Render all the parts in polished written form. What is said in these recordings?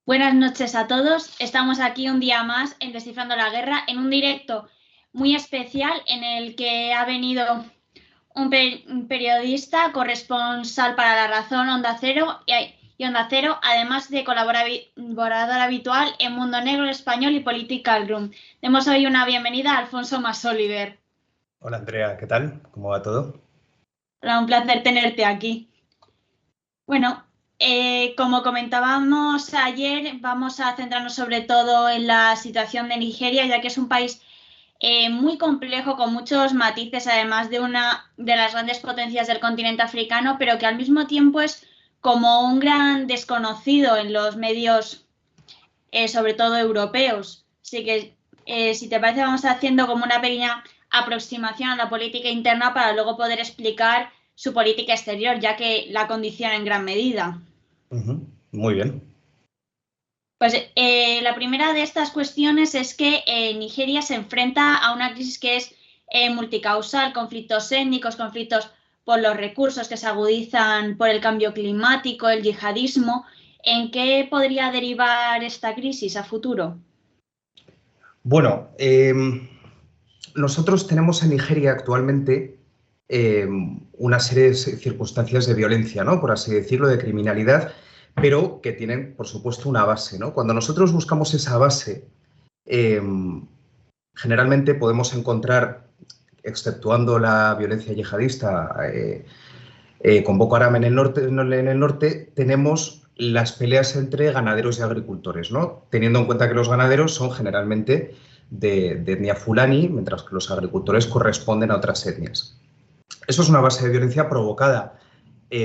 Buenas noches a todos. Estamos aquí un día más en Descifrando la Guerra, en un directo muy especial en el que ha venido un periodista corresponsal para La Razón, Onda Cero y Onda Cero, además de colaborador habitual en Mundo Negro, Español y Political Room. Demos hoy una bienvenida a Alfonso Masoliver. Hola Andrea, ¿qué tal? ¿Cómo va todo? Un placer tenerte aquí. Bueno, como comentábamos ayer, vamos a centrarnos sobre todo en la situación de Nigeria, ya que es un país muy complejo, con muchos matices, además de una de las grandes potencias del continente africano, pero que al mismo tiempo es como un gran desconocido en los medios, sobre todo europeos. Así que, si te parece, vamos haciendo como una pequeña aproximación a la política interna para luego poder explicar su política exterior, ya que la condiciona en gran medida. Muy bien. Pues la primera de estas cuestiones es que Nigeria se enfrenta a una crisis que es multicausal, conflictos étnicos, conflictos por los recursos que se agudizan por el cambio climático, el yihadismo. ¿En qué podría derivar esta crisis a futuro? Bueno, nosotros tenemos en Nigeria actualmente una serie de circunstancias de violencia, ¿no? Por así decirlo, de criminalidad, pero que tienen, por supuesto, una base, ¿no? Cuando nosotros buscamos esa base, generalmente podemos encontrar, exceptuando la violencia yihadista, con Boko Haram en el norte, tenemos las peleas entre ganaderos y agricultores, ¿no? Teniendo en cuenta que los ganaderos son generalmente de etnia fulani, mientras que los agricultores corresponden a otras etnias. Eso es una base de violencia provocada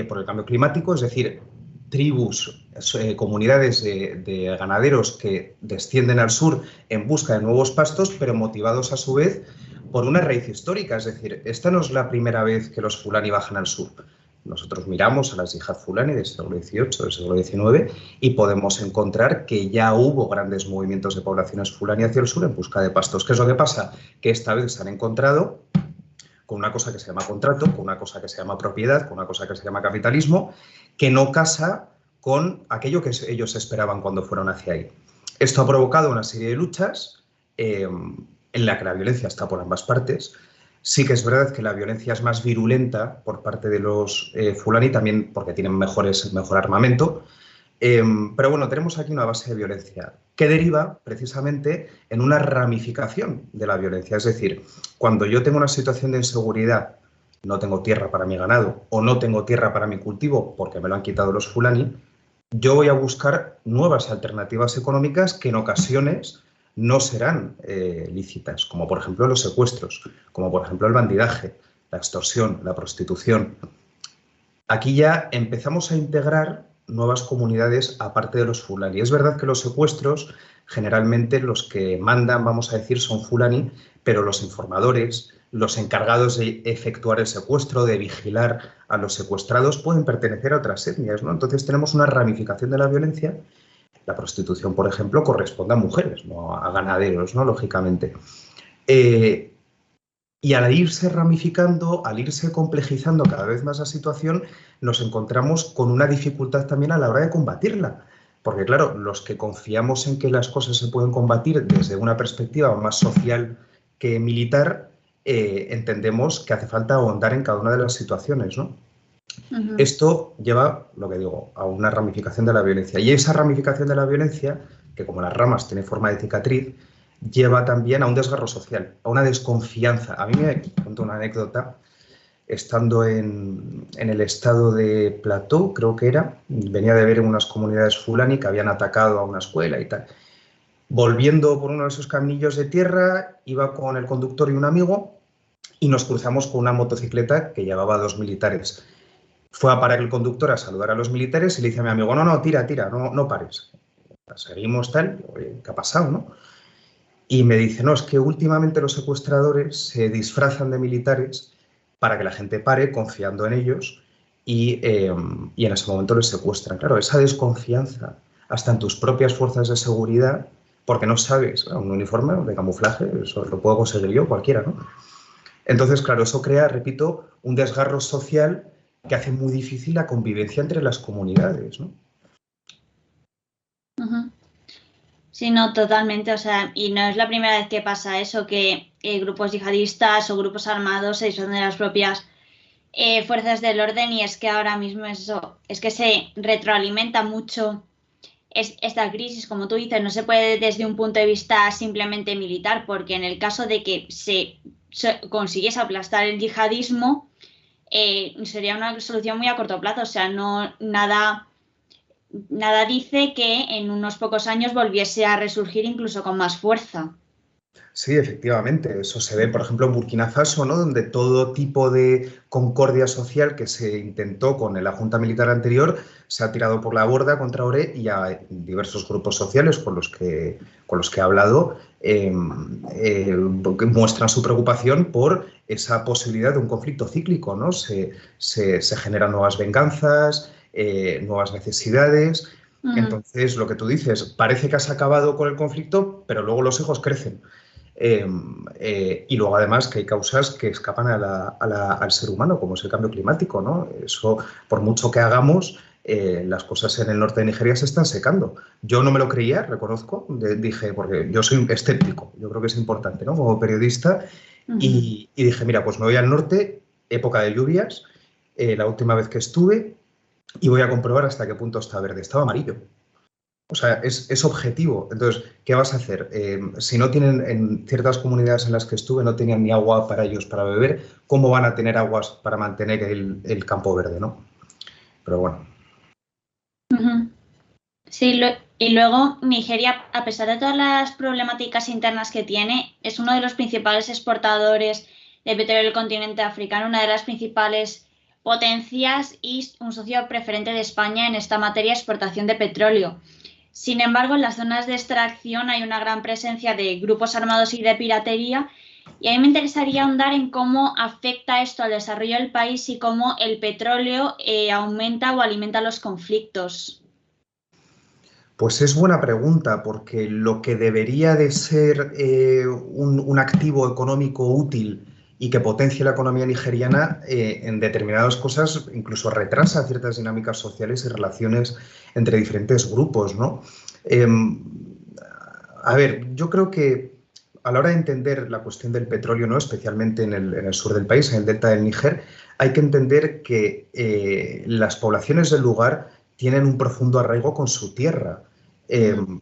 por el cambio climático, es decir, tribus, comunidades de ganaderos que descienden al sur en busca de nuevos pastos, pero motivados a su vez por una raíz histórica. Es decir, esta no es la primera vez que los fulani bajan al sur. Nosotros miramos a las yihad fulani del siglo XVIII, del siglo XIX, y podemos encontrar que ya hubo grandes movimientos de poblaciones fulani hacia el sur en busca de pastos. ¿Qué es lo que pasa? Que esta vez se han encontrado con una cosa que se llama contrato, con una cosa que se llama propiedad, con una cosa que se llama capitalismo, que no casa con aquello que ellos esperaban cuando fueron hacia ahí. Esto ha provocado una serie de luchas en la que la violencia está por ambas partes. Sí que es verdad que la violencia es más virulenta por parte de los fulani, también porque tienen mejor armamento. Pero bueno, tenemos aquí una base de violencia que deriva precisamente en una ramificación de la violencia. Es decir, cuando yo tengo una situación de inseguridad, no tengo tierra para mi ganado o no tengo tierra para mi cultivo porque me lo han quitado los fulani, yo voy a buscar nuevas alternativas económicas que en ocasiones no serán lícitas, como por ejemplo los secuestros, como por ejemplo el bandidaje, la extorsión, la prostitución. Aquí ya empezamos a integrar nuevas comunidades aparte de los fulani. Es verdad que los secuestros, generalmente los que mandan, vamos a decir, son fulani, pero los informadores, los encargados de efectuar el secuestro, de vigilar a los secuestrados, pueden pertenecer a otras etnias, ¿no? Entonces tenemos una ramificación de la violencia. La prostitución, por ejemplo, corresponde a mujeres, no a ganaderos, ¿no? Lógicamente. Y al irse ramificando, al irse complejizando cada vez más la situación, nos encontramos con una dificultad también a la hora de combatirla. Porque claro, los que confiamos en que las cosas se pueden combatir desde una perspectiva más social que militar, entendemos que hace falta ahondar en cada una de las situaciones, ¿no? Esto lleva, lo que digo, a una ramificación de la violencia. Y esa ramificación de la violencia, que como las ramas tiene forma de cicatriz, lleva también a un desgarro social, a una desconfianza. A mí me cuento una anécdota, estando en el estado de Plateau, creo que era, venía de ver en unas comunidades fulani que habían atacado a una escuela y tal. Volviendo por uno de esos caminillos de tierra, iba con el conductor y un amigo y nos cruzamos con una motocicleta que llevaba 2 militares. Fue a parar el conductor a saludar a los militares y le dice a mi amigo, no, tira, no pares. Seguimos tal, ¿qué ha pasado, no? Y me dice, no, es que últimamente los secuestradores se disfrazan de militares para que la gente pare confiando en ellos y en ese momento les secuestran. Claro, esa desconfianza hasta en tus propias fuerzas de seguridad, porque no sabes, un uniforme de camuflaje, eso lo puedo conseguir yo, cualquiera, ¿no? Entonces, claro, eso crea, repito, un desgarro social que hace muy difícil la convivencia entre las comunidades, ¿no? Sí, no, totalmente. O sea, y no es la primera vez que pasa eso, que grupos yihadistas o grupos armados se disuelven de las propias fuerzas del orden, y es que ahora mismo eso, es que se retroalimenta mucho esta crisis, como tú dices, no se puede desde un punto de vista simplemente militar, porque en el caso de que se consiguiese aplastar el yihadismo, sería una solución muy a corto plazo. O sea, no, nada dice que en unos pocos años volviese a resurgir incluso con más fuerza. Sí, efectivamente. Eso se ve, por ejemplo, en Burkina Faso, ¿no? Donde todo tipo de concordia social que se intentó con la junta militar anterior se ha tirado por la borda contra Oré, y a diversos grupos sociales con los que he hablado muestran su preocupación por esa posibilidad de un conflicto cíclico, ¿no? Se generan nuevas venganzas, nuevas necesidades. Entonces, lo que tú dices, parece que has acabado con el conflicto, pero luego los hijos crecen. Y luego, además, que hay causas que escapan al ser humano, como es el cambio climático, ¿no? Eso, por mucho que hagamos, las cosas en el norte de Nigeria se están secando. Yo no me lo creía, reconozco, dije, porque yo soy escéptico, yo creo que es importante, ¿no? Como periodista, y dije, mira, pues me voy al norte, época de lluvias, la última vez que estuve, y voy a comprobar hasta qué punto está verde. Estaba amarillo. O sea, es objetivo. Entonces, ¿qué vas a hacer? Si no tienen, en ciertas comunidades en las que estuve, no tenían ni agua para ellos para beber, ¿cómo van a tener aguas para mantener el campo verde, ¿no? Pero bueno. Sí, y luego Nigeria, a pesar de todas las problemáticas internas que tiene, es uno de los principales exportadores de petróleo del continente africano, una de las principales potencias y un socio preferente de España en esta materia de exportación de petróleo. Sin embargo, en las zonas de extracción hay una gran presencia de grupos armados y de piratería, y a mí me interesaría ahondar en cómo afecta esto al desarrollo del país y cómo el petróleo aumenta o alimenta los conflictos. Pues es buena pregunta, porque lo que debería de ser un activo económico útil y que potencie la economía nigeriana, en determinadas cosas incluso retrasa ciertas dinámicas sociales y relaciones entre diferentes grupos, ¿no? A ver, yo creo que a la hora de entender la cuestión del petróleo, ¿no? Especialmente en el sur del país, en el delta del Níger, hay que entender que las poblaciones del lugar tienen un profundo arraigo con su tierra.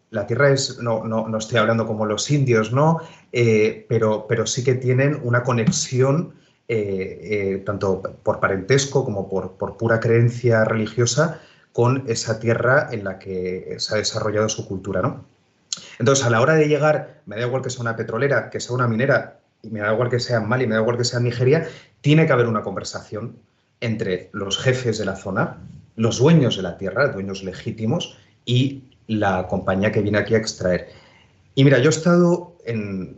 La tierra es, no estoy hablando como los indios, ¿no? Pero sí que tienen una conexión, tanto por parentesco como por pura creencia religiosa, con esa tierra en la que se ha desarrollado su cultura, ¿no? Entonces, a la hora de llegar, me da igual que sea una petrolera, que sea una minera, y me da igual que sea en Mali, me da igual que sea en Nigeria, tiene que haber una conversación entre los jefes de la zona, los dueños de la tierra, dueños legítimos, y la compañía que viene aquí a extraer. Y mira, yo he estado en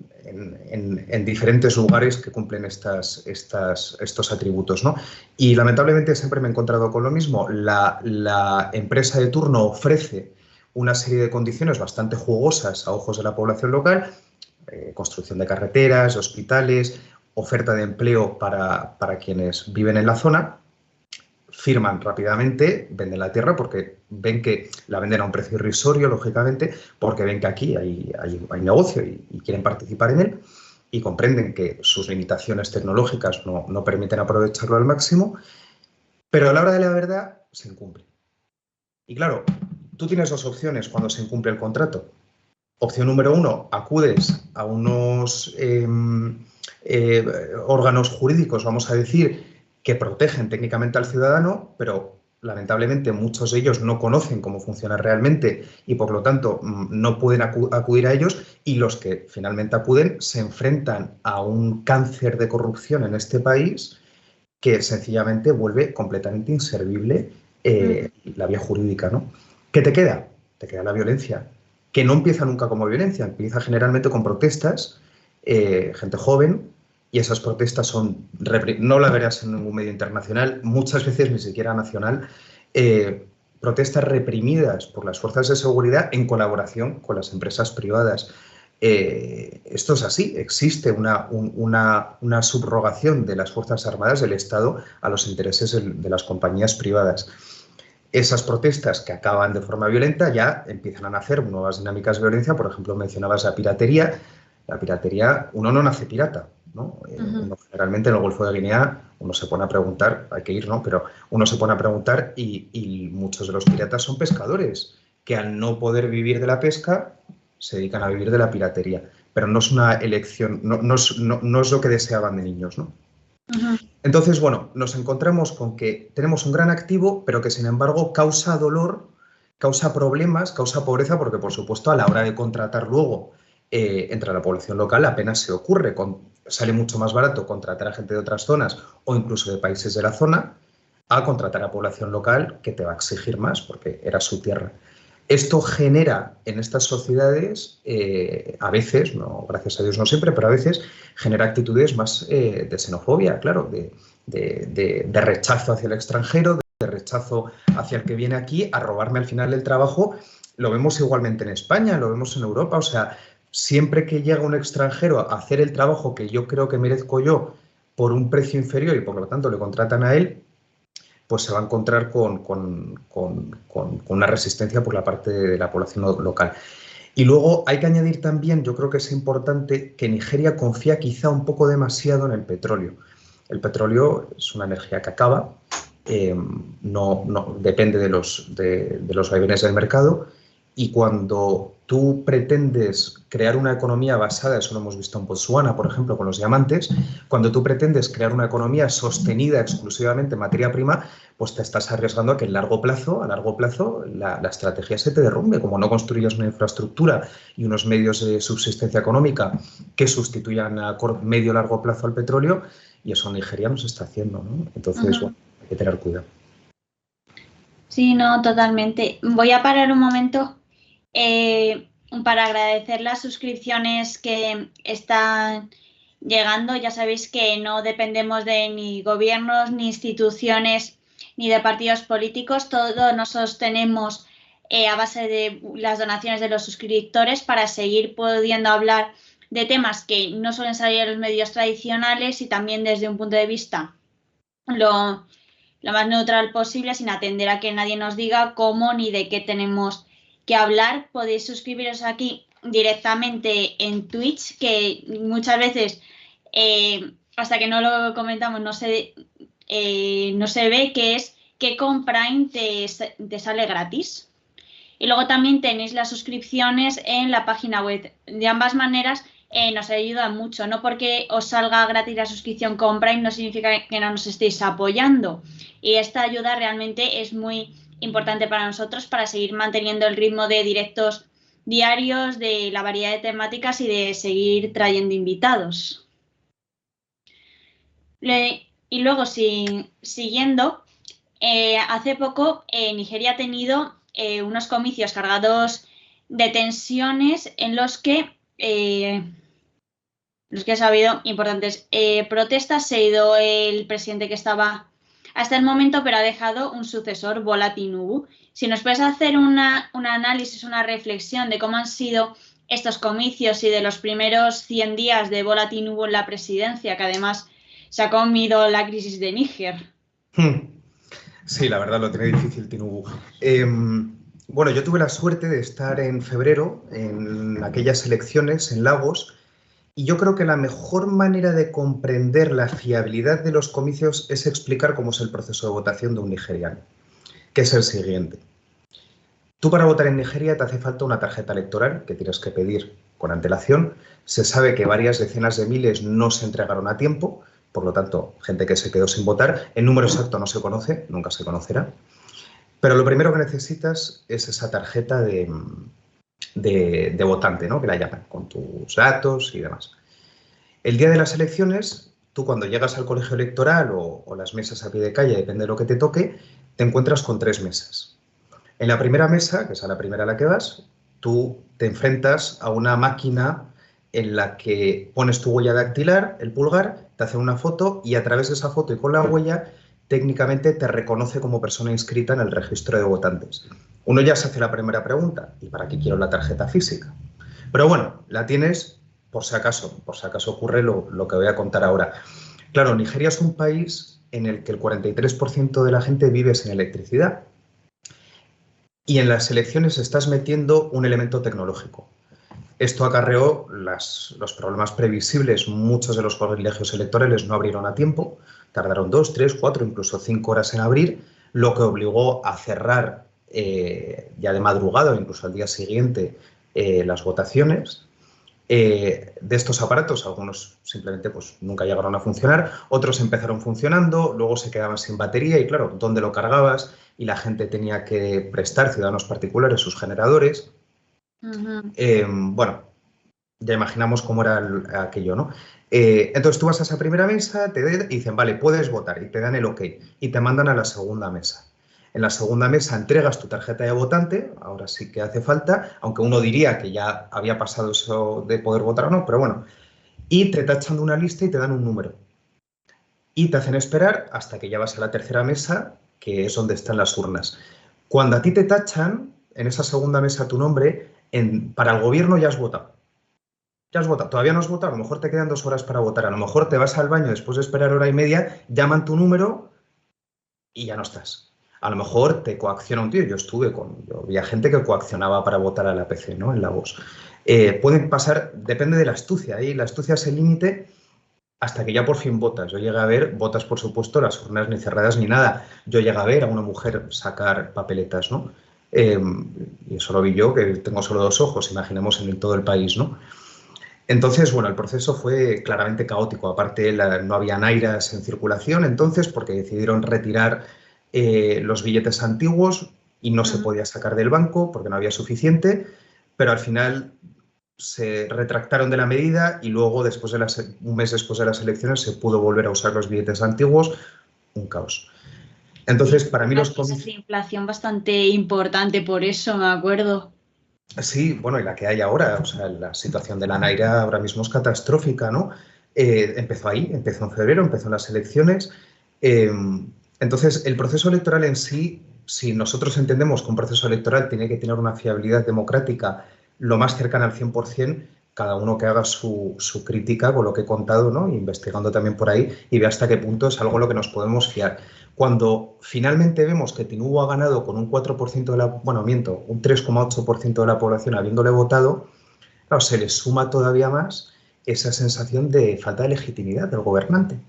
diferentes lugares que cumplen estos atributos, ¿no? Y lamentablemente siempre me he encontrado con lo mismo. La empresa de turno ofrece una serie de condiciones bastante jugosas a ojos de la población local, construcción de carreteras, hospitales, oferta de empleo para quienes viven en la zona, firman rápidamente, venden la tierra porque ven que la venden a un precio irrisorio, lógicamente, porque ven que aquí hay negocio y quieren participar en él, y comprenden que sus limitaciones tecnológicas no permiten aprovecharlo al máximo, pero a la hora de la verdad se incumple. Y claro, tú tienes dos opciones cuando se incumple el contrato. Opción número uno, acudes a unos órganos jurídicos, vamos a decir, que protegen técnicamente al ciudadano, pero lamentablemente muchos de ellos no conocen cómo funciona realmente y por lo tanto no pueden acudir a ellos, y los que finalmente acuden se enfrentan a un cáncer de corrupción en este país que sencillamente vuelve completamente inservible la vía jurídica, ¿no? ¿Qué te queda? Te queda la violencia, que no empieza nunca como violencia, empieza generalmente con protestas, gente joven, y esas protestas no la verás en ningún medio internacional, muchas veces ni siquiera nacional, protestas reprimidas por las fuerzas de seguridad en colaboración con las empresas privadas. Esto es así, existe una subrogación de las Fuerzas Armadas del Estado a los intereses de las compañías privadas. Esas protestas que acaban de forma violenta ya empiezan a nacer nuevas dinámicas de violencia. Por ejemplo, mencionabas la piratería. La piratería, uno no nace pirata, ¿no? Uno generalmente en el Golfo de Guinea uno se pone a preguntar, hay que ir, ¿no? Pero uno se pone a preguntar y muchos de los piratas son pescadores que al no poder vivir de la pesca se dedican a vivir de la piratería. Pero no es una elección, no es lo que deseaban de niños, ¿no? Entonces, bueno, nos encontramos con que tenemos un gran activo, pero que sin embargo causa dolor, causa problemas, causa pobreza, porque por supuesto a la hora de contratar luego entre la población local apenas se ocurre. Sale mucho más barato contratar a gente de otras zonas o incluso de países de la zona a contratar a población local que te va a exigir más porque era su tierra. Esto genera en estas sociedades, a veces, no, gracias a Dios no siempre, pero a veces genera actitudes más de xenofobia, claro, de rechazo hacia el extranjero, de rechazo hacia el que viene aquí a robarme al final el trabajo. Lo vemos igualmente en España, lo vemos en Europa, o sea, siempre que llega un extranjero a hacer el trabajo que yo creo que merezco yo por un precio inferior y por lo tanto le contratan a él, pues se va a encontrar con una resistencia por la parte de la población local. Y luego hay que añadir también, yo creo que es importante, que Nigeria confía quizá un poco demasiado en el petróleo. El petróleo es una energía que acaba, no depende de los vaivenes del mercado, y cuando tú pretendes crear una economía basada, eso lo hemos visto en Botsuana, por ejemplo, con los diamantes, cuando tú pretendes crear una economía sostenida exclusivamente en materia prima, pues te estás arriesgando a que a largo plazo, la estrategia se te derrumbe. Como no construyas una infraestructura y unos medios de subsistencia económica que sustituyan a medio o largo plazo al petróleo, y eso Nigeria no se está haciendo, ¿no? Entonces, bueno, hay que tener cuidado. Sí, no, totalmente. Voy a parar un momento para agradecer las suscripciones que están llegando. Ya sabéis que no dependemos de ni gobiernos, ni instituciones, ni de partidos políticos. Todo nos sostenemos a base de las donaciones de los suscriptores para seguir pudiendo hablar de temas que no suelen salir en los medios tradicionales y también desde un punto de vista lo más neutral posible, sin atender a que nadie nos diga cómo ni de qué tenemos que hablar. Podéis suscribiros aquí directamente en Twitch, que muchas veces, hasta que no lo comentamos, no se ve, que es que con Prime te sale gratis. Y luego también tenéis las suscripciones en la página web. De ambas maneras nos ayuda mucho. No porque os salga gratis la suscripción con Prime no significa que no nos estéis apoyando. Y esta ayuda realmente es muy importante para nosotros para seguir manteniendo el ritmo de directos diarios, de la variedad de temáticas y de seguir trayendo invitados. Y luego, siguiendo, hace poco Nigeria ha tenido unos comicios cargados de tensiones en los que ha habido importantes protestas. Se ha ido el presidente que estaba hasta el momento, pero ha dejado un sucesor, Bola Tinubu. Si nos puedes hacer un análisis, una reflexión de cómo han sido estos comicios y de los primeros 100 días de Bola Tinubu en la presidencia, que además se ha comido la crisis de Níger. Sí, la verdad lo tiene difícil Tinubu. Bueno, yo tuve la suerte de estar en febrero en aquellas elecciones en Lagos. Y yo creo que la mejor manera de comprender la fiabilidad de los comicios es explicar cómo es el proceso de votación de un nigeriano, que es el siguiente. Tú para votar en Nigeria te hace falta una tarjeta electoral que tienes que pedir con antelación. Se sabe que varias decenas de miles no se entregaron a tiempo, por lo tanto, gente que se quedó sin votar. El número exacto no se conoce, nunca se conocerá. Pero lo primero que necesitas es esa tarjeta de votante, ¿no? Que la llaman, con tus datos y demás. El día de las elecciones, tú cuando llegas al colegio electoral o las mesas a pie de calle, depende de lo que te toque, te encuentras con 3 mesas. En la primera mesa, que es a la primera a la que vas, tú te enfrentas a una máquina en la que pones tu huella dactilar, el pulgar, te hacen una foto y a través de esa foto y con la huella técnicamente te reconoce como persona inscrita en el registro de votantes. Uno ya se hace la primera pregunta, ¿y para qué quiero la tarjeta física? Pero bueno, la tienes por si acaso ocurre lo que voy a contar ahora. Claro, Nigeria es un país en el que el 43% de la gente vive sin electricidad. y en las elecciones estás metiendo un elemento tecnológico. Esto acarreó los problemas previsibles. Muchos de los colegios electorales no abrieron a tiempo, tardaron 2, 3, 4, incluso 5 horas en abrir, lo que obligó a cerrar ya de madrugada o incluso al día siguiente las votaciones. De estos aparatos, algunos simplemente pues, nunca llegaron a funcionar, otros empezaron funcionando, luego se quedaban sin batería y claro, ¿dónde lo cargabas? Y la gente tenía que prestar, ciudadanos particulares, sus generadores. Bueno, ya imaginamos cómo era aquello, ¿no? Entonces tú vas a esa primera mesa, y dicen, vale, puedes votar, y te dan el OK, y te mandan a la segunda mesa. En la segunda mesa entregas tu tarjeta de votante, ahora sí que hace falta, aunque uno diría que ya había pasado eso de poder votar o no, pero bueno, y te tachan de una lista y te dan un número. Y te hacen esperar hasta que ya vas a la tercera mesa, que es donde están las urnas. Cuando a ti te tachan, en esa segunda mesa tu nombre, para el gobierno ya has votado. Ya has votado, todavía no has votado, a lo mejor te quedan 2 horas para votar, a lo mejor te vas al baño después de esperar hora y media, llaman tu número y ya no estás. A lo mejor te coacciona un tío, yo había gente que coaccionaba para votar a la PC, ¿no? En la voz. Pueden pasar, depende de la astucia, y la astucia es el límite hasta que ya por fin votas. Yo llegué a ver, votas por supuesto, las urnas ni cerradas ni nada. Yo llegué a ver a una mujer sacar papeletas, ¿no? Y eso lo vi yo, que tengo solo 2 ojos, imaginemos en todo el país, ¿no? Entonces, bueno, el proceso fue claramente caótico. Aparte, no había nairas en circulación entonces porque decidieron retirar los billetes antiguos y no se podía sacar del banco porque no había suficiente, pero al final se retractaron de la medida y luego, un mes después de las elecciones, se pudo volver a usar los billetes antiguos. Un caos. Entonces, sí, para mí los comicios... Una inflación bastante importante por eso, me acuerdo. Sí, bueno, y la que hay ahora, o sea, la situación de la naira ahora mismo es catastrófica, ¿no? Empezó ahí, empezó en febrero, empezó en las elecciones. Entonces, el proceso electoral en sí, si nosotros entendemos que un proceso electoral tiene que tener una fiabilidad democrática lo más cercana al 100%, cada uno que haga su crítica con lo que he contado, ¿no? Investigando también por ahí y ve hasta qué punto es algo en lo que nos podemos fiar. Cuando finalmente vemos que Tinubu ha ganado con un 4% de la... Bueno, miento, un 3,8% de la población habiéndole votado, claro, se le suma todavía más esa sensación de falta de legitimidad del gobernante.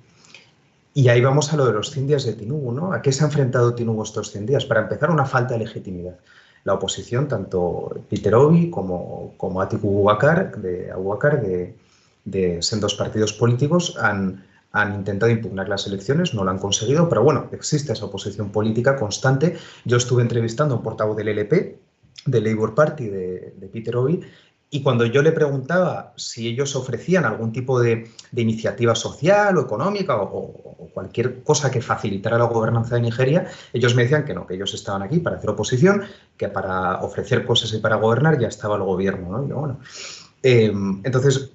Y ahí vamos a lo de los 100 días de Tinubu, ¿no? ¿A qué se ha enfrentado Tinubu estos 100 días? Para empezar, una falta de legitimidad. La oposición, tanto Peter Obi como Atiku Abubakar, de sendos partidos políticos, han intentado impugnar las elecciones, no lo han conseguido, pero bueno, existe esa oposición política constante. Yo estuve entrevistando a un portavoz del LP, del Labour Party, de Peter Obi, y cuando yo le preguntaba si ellos ofrecían algún tipo de iniciativa social o económica o cualquier cosa que facilitara la gobernanza de Nigeria, ellos me decían que no, que ellos estaban aquí para hacer oposición, que para ofrecer cosas y para gobernar ya estaba el gobierno, ¿no? Y yo, bueno, entonces,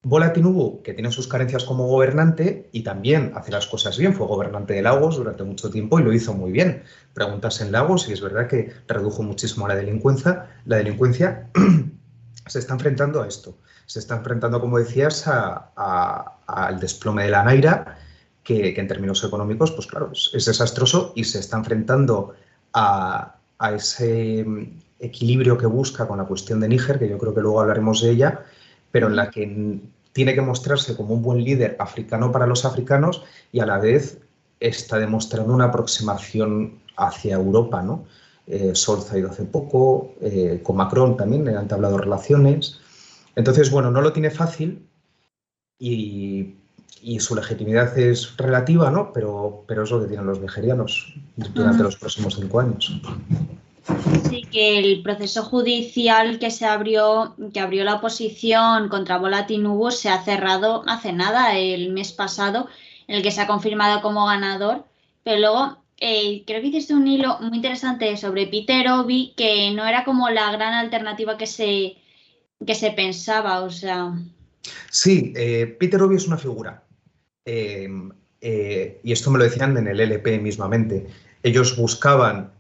Bola Tinubu, que tiene sus carencias como gobernante y también hace las cosas bien, fue gobernante de Lagos durante mucho tiempo y lo hizo muy bien. Preguntas en Lagos y es verdad que redujo muchísimo la delincuencia. Se está enfrentando a esto. Se está enfrentando, como decías, al desplome de la naira, que en términos económicos, pues claro, es desastroso y se está enfrentando a ese equilibrio que busca con la cuestión de Níger, que yo creo que luego hablaremos de ella, pero en la que tiene que mostrarse como un buen líder africano para los africanos y a la vez está demostrando una aproximación hacia Europa, ¿no? Scholz ha ido hace poco, con Macron también han entablado relaciones. Entonces, bueno, no lo tiene fácil y su legitimidad es relativa, ¿no? Pero es lo que tienen los nigerianos durante los próximos 5 años. Sí, que el proceso judicial que abrió la oposición contra Bola Tinubu se ha cerrado hace nada, el mes pasado, en el que se ha confirmado como ganador, pero luego creo que hiciste un hilo muy interesante sobre Peter Obi, que no era como la gran alternativa que se pensaba, o sea... Sí, Peter Obi es una figura. Y esto me lo decían en el LP mismamente. Ellos buscaban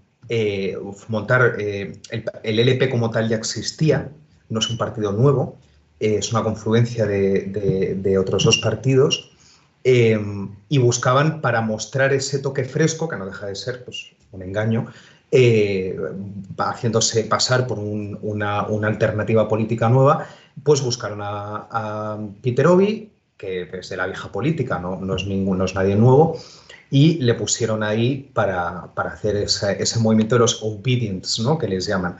montar, el LP como tal ya existía, no es un partido nuevo, es una confluencia de otros 2 partidos, y buscaban, para mostrar ese toque fresco, que no deja de ser pues, un engaño, haciéndose pasar por una alternativa política nueva, pues buscaron a Peter Obi, que es de la vieja política, no es nadie nuevo, y le pusieron ahí para hacer ese movimiento de los obedients, ¿no?, que les llaman.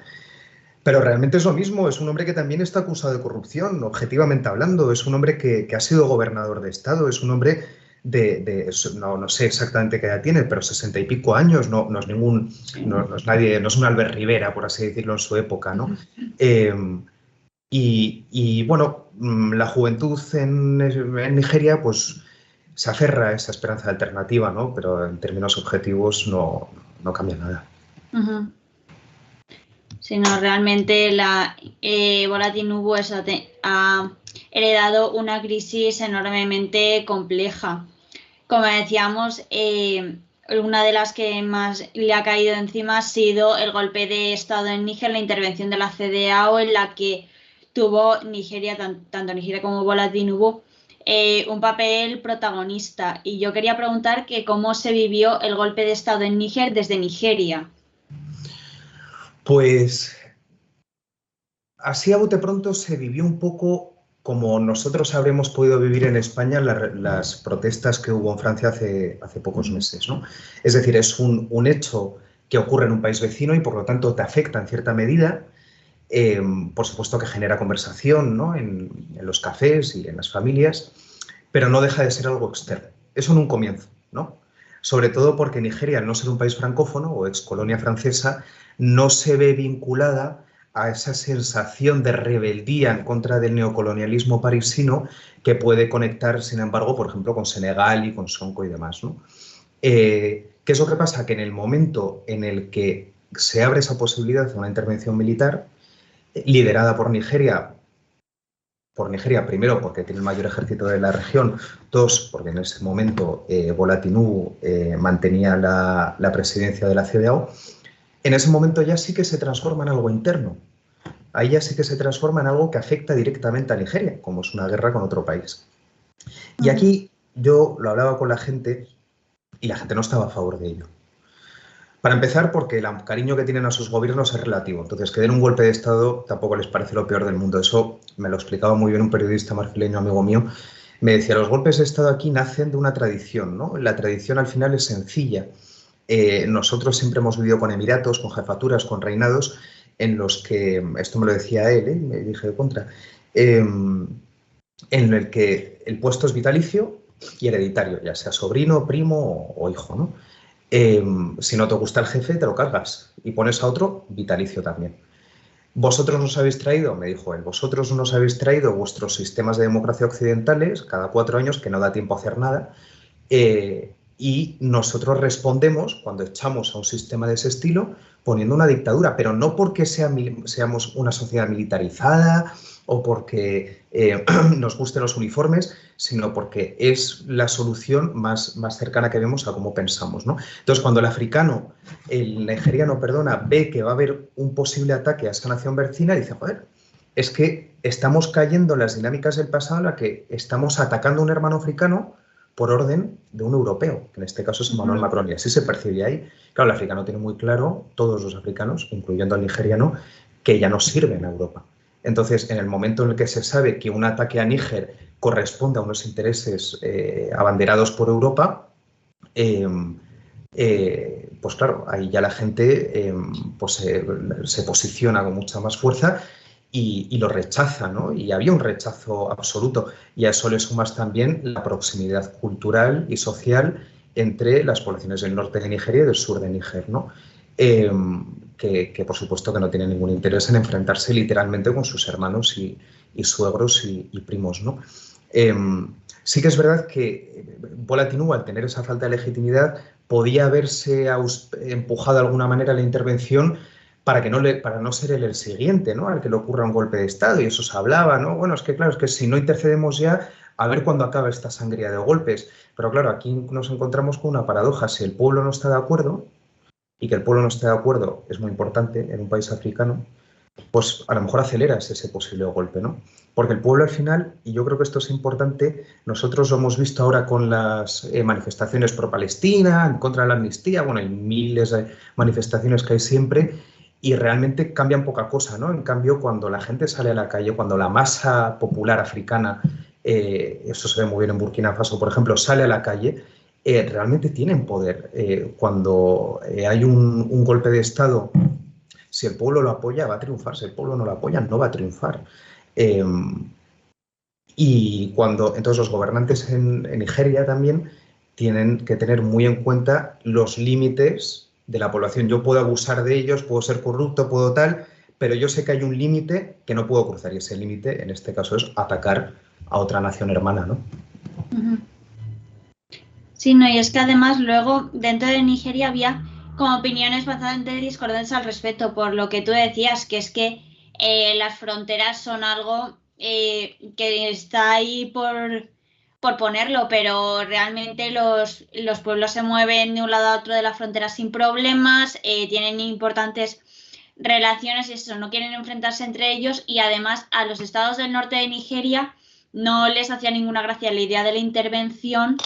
Pero realmente es lo mismo, es un hombre que también está acusado de corrupción, objetivamente hablando, es un hombre que ha sido gobernador de Estado, es un hombre no sé exactamente qué edad tiene, pero 60 y pico años, no es nadie, no es un Albert Rivera, por así decirlo, en su época, ¿no? Y bueno, la juventud en Nigeria, pues se aferra a esa esperanza alternativa, ¿no? Pero en términos objetivos no cambia nada. Sí, no, realmente Bola Tinubu ha heredado una crisis enormemente compleja. Como decíamos, una de las que más le ha caído encima ha sido el golpe de Estado en Níger, la intervención de la CEDEAO, en la que tuvo Nigeria, tanto Nigeria como Bola Tinubu, un papel protagonista. Y yo quería preguntar que cómo se vivió el golpe de Estado en Níger desde Nigeria. Pues así a bote pronto se vivió un poco como nosotros habremos podido vivir en España las protestas que hubo en Francia hace pocos meses, ¿no? Es decir, es un hecho que ocurre en un país vecino y por lo tanto te afecta en cierta medida. Por supuesto que genera conversación, ¿no?, en los cafés y en las familias, pero no deja de ser algo externo. Eso en un comienzo, ¿no? Sobre todo porque Nigeria, al no ser un país francófono o excolonia francesa, no se ve vinculada a esa sensación de rebeldía en contra del neocolonialismo parisino que puede conectar, sin embargo, por ejemplo, con Senegal y con Sonko y demás, ¿no? ¿Qué es lo que pasa? Que en el momento en el que se abre esa posibilidad de una intervención militar, liderada por Nigeria, primero porque tiene el mayor ejército de la región, dos, porque en ese momento Bola Tinubu mantenía la presidencia de la CEDEAO, en ese momento ya sí que se transforma en algo interno. Ahí ya sí que se transforma en algo que afecta directamente a Nigeria, como es una guerra con otro país. Y aquí yo lo hablaba con la gente y la gente no estaba a favor de ello. Para empezar, porque el cariño que tienen a sus gobiernos es relativo. Entonces, que den un golpe de Estado tampoco les parece lo peor del mundo. Eso me lo explicaba muy bien un periodista marfileño, amigo mío. Me decía, los golpes de Estado aquí nacen de una tradición, ¿no? La tradición al final es sencilla. Nosotros siempre hemos vivido con emiratos, con jefaturas, con reinados, en los que, esto me lo decía él, me dije de contra, en el que el puesto es vitalicio y hereditario, ya sea sobrino, primo o hijo, ¿no? Si no te gusta el jefe, te lo cargas y pones a otro vitalicio también. Vosotros nos habéis traído, me dijo él, vosotros nos habéis traído vuestros sistemas de democracia occidentales cada 4 años, que no da tiempo a hacer nada, y nosotros respondemos, cuando echamos a un sistema de ese estilo, poniendo una dictadura, pero no porque seamos una sociedad militarizada o porque nos gusten los uniformes, sino porque es la solución más cercana que vemos a cómo pensamos, ¿no? Entonces, cuando el nigeriano, ve que va a haber un posible ataque a esa nación vecina, dice, joder, es que estamos cayendo en las dinámicas del pasado en la que estamos atacando a un hermano africano por orden de un europeo, que en este caso es Emmanuel Macron, y así se percibe ahí. Claro, el africano tiene muy claro, todos los africanos, incluyendo al nigeriano, que ya no sirven a Europa. Entonces, en el momento en el que se sabe que un ataque a Níger corresponde a unos intereses abanderados por Europa, pues claro, ahí ya la gente se posiciona con mucha más fuerza y lo rechaza, ¿no? Y había un rechazo absoluto. Y a eso le sumas también la proximidad cultural y social entre las poblaciones del norte de Nigeria y del sur de Níger, ¿no? Que por supuesto que no tienen ningún interés en enfrentarse literalmente con sus hermanos y suegros y primos, ¿no? Sí que es verdad que Bola Tinubu, al tener esa falta de legitimidad, podía haberse empujado de alguna manera la intervención para no ser él el siguiente, ¿no?, al que le ocurra un golpe de Estado, y eso se hablaba, ¿no? Bueno, es que claro, es que si no intercedemos ya, a ver cuándo acaba esta sangría de golpes. Pero claro, aquí nos encontramos con una paradoja. Si el pueblo no está de acuerdo, y que el pueblo no esté de acuerdo es muy importante en un país africano, pues a lo mejor aceleras ese posible golpe, ¿no? Porque el pueblo al final, y yo creo que esto es importante, nosotros lo hemos visto ahora con las manifestaciones pro Palestina, en contra de la amnistía, bueno, hay miles de manifestaciones que hay siempre y realmente cambian poca cosa, ¿no? En cambio, cuando la gente sale a la calle, cuando la masa popular africana, eso se ve muy bien en Burkina Faso, por ejemplo, sale a la calle, realmente tienen poder. Cuando hay un golpe de Estado, si el pueblo lo apoya, va a triunfar. Si el pueblo no lo apoya, no va a triunfar. Y cuando, entonces los gobernantes en Nigeria también tienen que tener muy en cuenta los límites de la población. Yo puedo abusar de ellos, puedo ser corrupto, puedo tal, pero yo sé que hay un límite que no puedo cruzar y ese límite, en este caso, es atacar a otra nación hermana, ¿no? Sí, no, y es que además luego dentro de Nigeria había como opiniones bastante discordantes al respecto, por lo que tú decías, que es que las fronteras son algo que está ahí por ponerlo, pero realmente los pueblos se mueven de un lado a otro de la frontera sin problemas, tienen importantes relaciones, eso, no quieren enfrentarse entre ellos y además a los estados del norte de Nigeria no les hacía ninguna gracia la idea de la intervención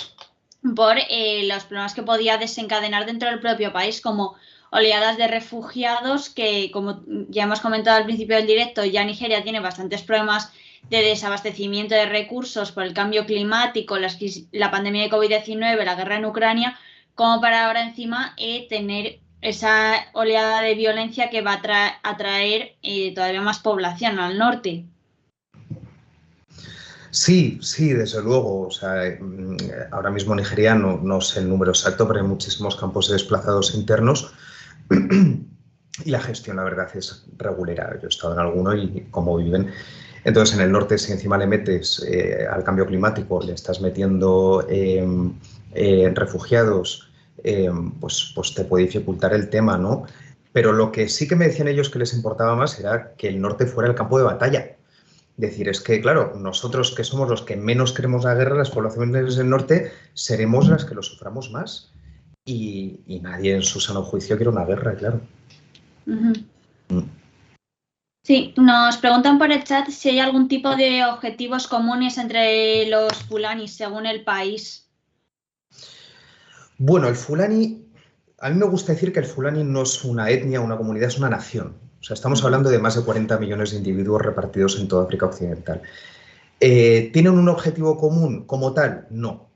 por los problemas que podía desencadenar dentro del propio país, como oleadas de refugiados que, como ya hemos comentado al principio del directo, ya Nigeria tiene bastantes problemas de desabastecimiento de recursos por el cambio climático, la pandemia de COVID-19, la guerra en Ucrania, como para ahora encima tener esa oleada de violencia que va a atraer todavía más población al norte. Sí, sí, desde luego. O sea, ahora mismo en Nigeria no sé el número exacto, pero hay muchísimos campos de desplazados internos y la gestión, la verdad, es regulera. Yo he estado en alguno y cómo viven. Entonces, en el norte, si encima le metes al cambio climático, le estás metiendo refugiados, pues te puede dificultar el tema, ¿no? Pero lo que sí que me decían ellos que les importaba más era que el norte fuera el campo de batalla. Decir, es que, claro, nosotros que somos los que menos queremos la guerra, las poblaciones del norte, seremos las que lo suframos más. Y nadie en su sano juicio quiere una guerra, claro. Sí, nos preguntan por el chat si hay algún tipo de objetivos comunes entre los fulanis según el país. Bueno, el fulani, a mí me gusta decir que el fulani no es una etnia, una comunidad, es una nación. O sea, estamos hablando de más de 40 millones de individuos repartidos en toda África Occidental. ¿Tienen un objetivo común como tal? No.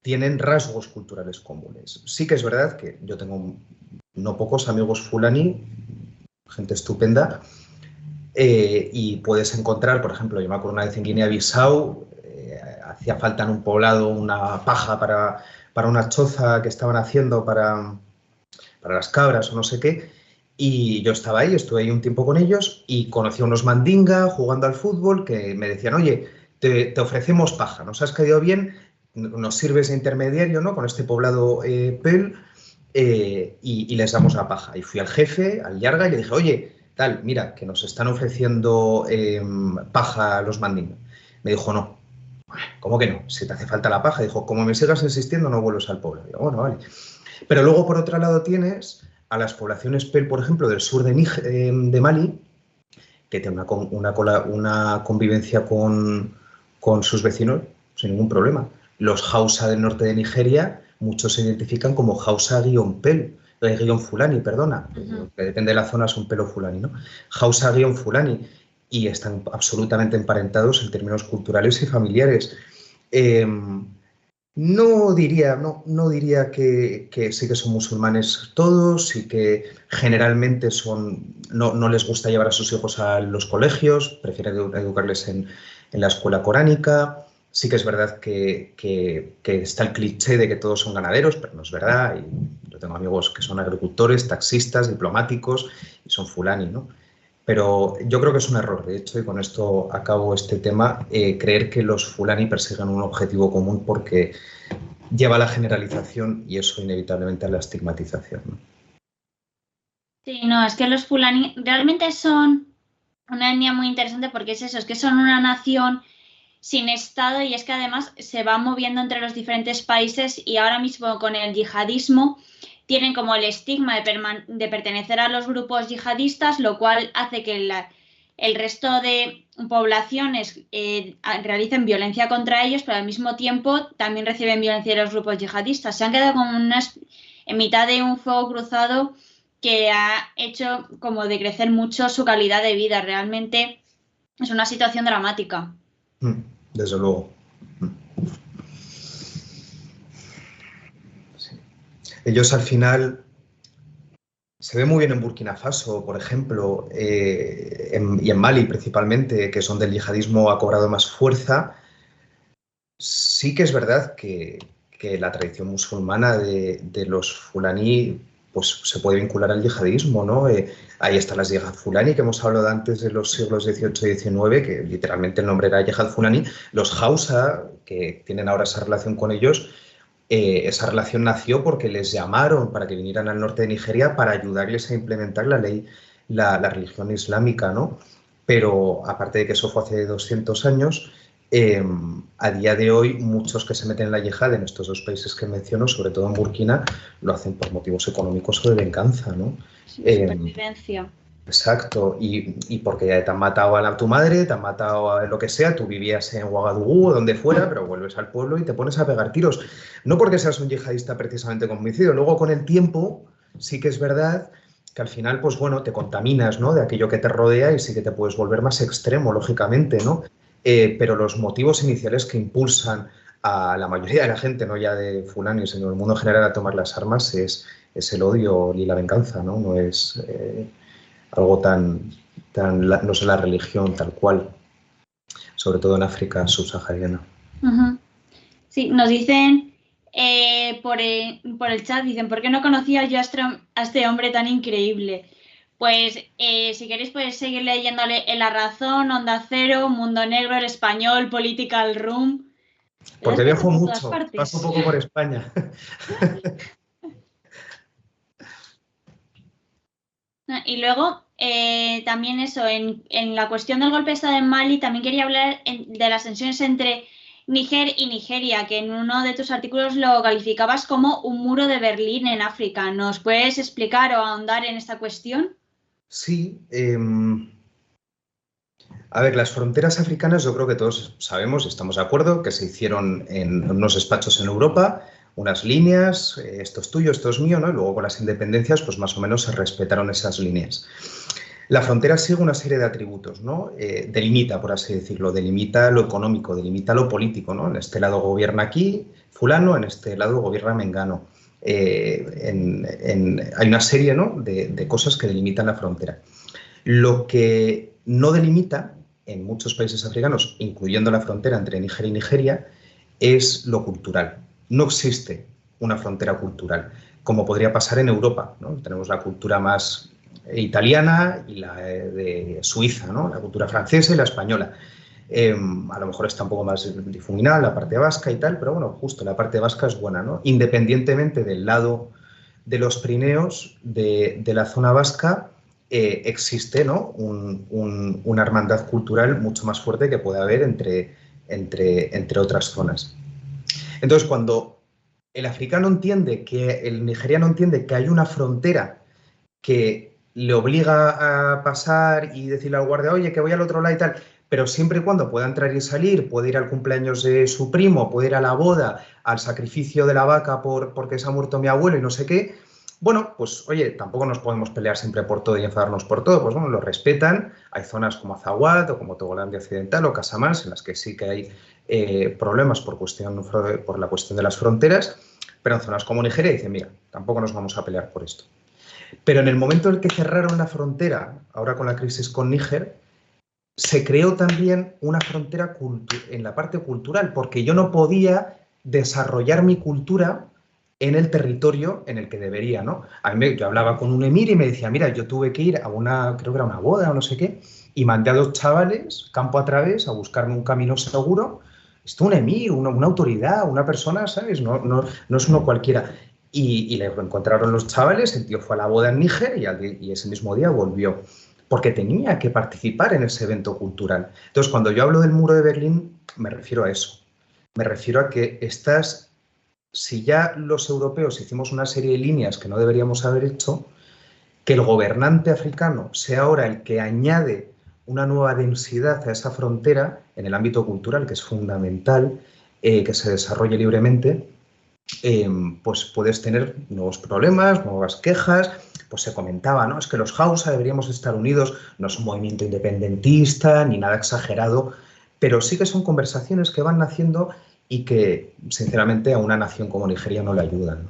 Tienen rasgos culturales comunes. Sí que es verdad que yo tengo no pocos amigos fulani, gente estupenda, y puedes encontrar, por ejemplo, yo me acuerdo una vez en Guinea-Bissau, hacía falta en un poblado una paja para una choza que estaban haciendo para las cabras o no sé qué, y yo estaba ahí, estuve ahí un tiempo con ellos y conocí a unos mandinga jugando al fútbol que me decían, oye, te ofrecemos paja, nos has caído bien, nos sirves de intermediario, ¿no?, con este poblado Peul, y les damos la paja. Y fui al jefe, al Yarga, y le dije, oye, tal, mira, que nos están ofreciendo paja a los mandinga. Me dijo, no. ¿Cómo que no? Si te hace falta la paja. Dijo, como me sigas insistiendo, no vuelves al pueblo. Digo, bueno, vale. Pero luego, por otro lado, tienes a las poblaciones Pel, por ejemplo, del sur de Mali, que tienen una convivencia con sus vecinos sin ningún problema. Los Hausa del norte de Nigeria, muchos se identifican como Hausa-Pel, Fulani, perdona, que depende de la zona, es un pelo Fulani, ¿no? Hausa-Fulani, y están absolutamente emparentados en términos culturales y familiares. No diría que sí que son musulmanes todos y que generalmente no les gusta llevar a sus hijos a los colegios, prefieren educarles en la escuela coránica. Sí que es verdad que está el cliché de que todos son ganaderos, pero no es verdad. Y yo tengo amigos que son agricultores, taxistas, diplomáticos y son fulani, ¿no? Pero yo creo que es un error, de hecho, y con esto acabo este tema, creer que los fulani persiguen un objetivo común porque lleva a la generalización y eso inevitablemente a la estigmatización, ¿no? Sí, no, es que los fulani realmente son una etnia muy interesante porque es eso, es que son una nación sin Estado y es que además se va moviendo entre los diferentes países y ahora mismo con el yihadismo tienen como el estigma de pertenecer a los grupos yihadistas, lo cual hace que el resto de poblaciones realicen violencia contra ellos, pero al mismo tiempo también reciben violencia de los grupos yihadistas. Se han quedado como en mitad de un fuego cruzado que ha hecho como decrecer mucho su calidad de vida. Realmente es una situación dramática. Desde luego. Sí. Ellos al final se ve muy bien en Burkina Faso, por ejemplo, y en Mali principalmente, que es donde el yihadismo ha cobrado más fuerza. Sí que es verdad que la tradición musulmana de los fulaní pues, se puede vincular al yihadismo, ¿no? Ahí están las yihad fulani que hemos hablado antes de los siglos XVIII y XIX, que literalmente el nombre era yihad fulani. Los Hausa, que tienen ahora esa relación con ellos, esa relación nació porque les llamaron para que vinieran al norte de Nigeria para ayudarles a implementar la ley, la religión islámica, ¿no? Pero aparte de que eso fue hace 200 años, a día de hoy muchos que se meten en la yihad en estos dos países que menciono, sobre todo en Burkina, lo hacen por motivos económicos o de venganza, ¿no? Sí, supervivencia. Exacto, y porque ya te han matado a tu madre, te han matado a lo que sea, tú vivías en Ouagadougou o donde fuera, pero vuelves al pueblo y te pones a pegar tiros. No porque seas un yihadista precisamente convencido, luego con el tiempo sí que es verdad que al final, pues bueno, te contaminas, ¿no?, de aquello que te rodea y sí que te puedes volver más extremo, lógicamente, ¿no? Pero los motivos iniciales que impulsan a la mayoría de la gente, no ya de fulani, sino del mundo en general, a tomar las armas es el odio y la venganza, ¿no? No es algo tan no sé, la religión tal cual, sobre todo en África subsahariana. Sí, nos dicen por el chat, dicen, ¿por qué no conocía yo a este hombre tan increíble? Pues si queréis podéis seguir leyéndole en La Razón, Onda Cero, Mundo Negro, El Español, Political Room. Porque viajo mucho, paso un poco por España. Y luego, también eso, en la cuestión del golpe de Estado en Mali, también quería hablar de las tensiones entre Níger y Nigeria, que en uno de tus artículos lo calificabas como un muro de Berlín en África. ¿Nos puedes explicar o ahondar en esta cuestión? Sí. A ver, las fronteras africanas yo creo que todos sabemos y estamos de acuerdo que se hicieron en unos despachos en Europa, unas líneas, esto es tuyo, esto es mío, ¿no? Y luego con las independencias pues más o menos se respetaron esas líneas. La frontera sigue una serie de atributos, ¿no? Delimita, por así decirlo, delimita lo económico, delimita lo político, ¿no? En este lado gobierna aquí fulano, en este lado gobierna mengano. Hay una serie, ¿no?, de cosas que delimitan la frontera. Lo que no delimita en muchos países africanos, incluyendo la frontera entre Níger y Nigeria, es lo cultural. No existe una frontera cultural, como podría pasar en Europa, ¿no? Tenemos la cultura más italiana y la de Suiza, ¿no?, la cultura francesa y la española. A lo mejor está un poco más difuminada la parte vasca y tal, pero bueno, justo la parte vasca es buena, ¿no? Independientemente del lado de los Pirineos, de la zona vasca, existe, ¿no?, una hermandad cultural mucho más fuerte que puede haber entre otras zonas. Entonces, cuando el africano entiende que el nigeriano entiende que hay una frontera que le obliga a pasar y decirle al guardia, oye, que voy al otro lado y tal, pero siempre y cuando pueda entrar y salir, puede ir al cumpleaños de su primo, puede ir a la boda, al sacrificio de la vaca porque se ha muerto mi abuelo y no sé qué, bueno, pues oye, tampoco nos podemos pelear siempre por todo y enfadarnos por todo, pues bueno, lo respetan. Hay zonas como Azawad o como Togolandia Occidental o Casamance en las que sí que hay problemas por la cuestión de las fronteras, pero en zonas como Nigeria dicen, mira, tampoco nos vamos a pelear por esto. Pero en el momento en el que cerraron la frontera, ahora con la crisis con Níger, se creó también una frontera en la parte cultural, porque yo no podía desarrollar mi cultura en el territorio en el que debería, ¿no? Yo hablaba con un emir y me decía, mira, yo tuve que ir a creo que era una boda o no sé qué, y mandé a 2 chavales, campo a través, a buscarme un camino seguro. Esto un emir, una autoridad, una persona, ¿sabes? No es uno cualquiera. Y le encontraron los chavales, el tío fue a la boda en Níger y ese mismo día volvió, porque tenía que participar en ese evento cultural. Entonces, cuando yo hablo del muro de Berlín, me refiero a eso. Me refiero a que estás si ya los europeos hicimos una serie de líneas que no deberíamos haber hecho, que el gobernante africano sea ahora el que añade una nueva densidad a esa frontera en el ámbito cultural, que es fundamental que se desarrolle libremente, pues puedes tener nuevos problemas, nuevas quejas. Pues se comentaba, ¿no? Es que los Hausa deberíamos estar unidos, no es un movimiento independentista ni nada exagerado, pero sí que son conversaciones que van naciendo y que, sinceramente, a una nación como Nigeria no le ayudan,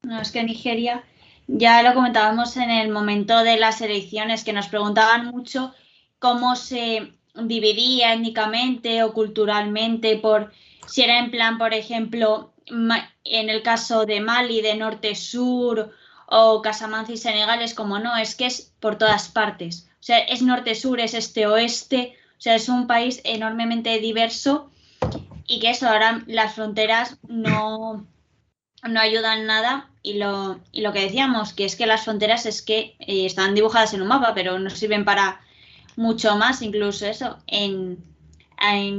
¿no? No, es que Nigeria, ya lo comentábamos en el momento de las elecciones, que nos preguntaban mucho cómo se dividía étnicamente o culturalmente, por si era en plan, por ejemplo, en el caso de Mali, de norte-sur, o Casamance y Senegal, es como no, es que es por todas partes. O sea, es norte-sur, es este-oeste, o sea, es un país enormemente diverso y que eso, ahora las fronteras no ayudan nada y lo que decíamos, que es que las fronteras es que están dibujadas en un mapa, pero no sirven para mucho más, incluso eso, en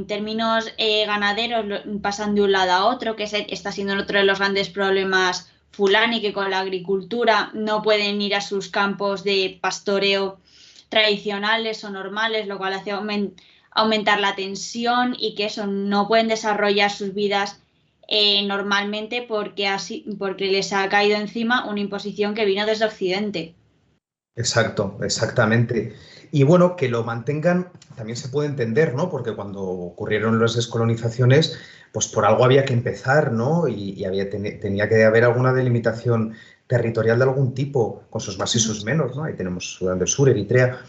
términos ganaderos pasan de un lado a otro, que está siendo otro de los grandes problemas Fulani, que con la agricultura no pueden ir a sus campos de pastoreo tradicionales o normales, lo cual hace aumentar la tensión y que eso no pueden desarrollar sus vidas normalmente porque les ha caído encima una imposición que vino desde Occidente. Exacto, exactamente. Y bueno, que lo mantengan también se puede entender, ¿no? Porque cuando ocurrieron las descolonizaciones, pues por algo había que empezar, ¿no? Y tenía que haber alguna delimitación territorial de algún tipo, con sus más y sus menos, ¿no? Ahí tenemos Sudán del Sur, Eritrea.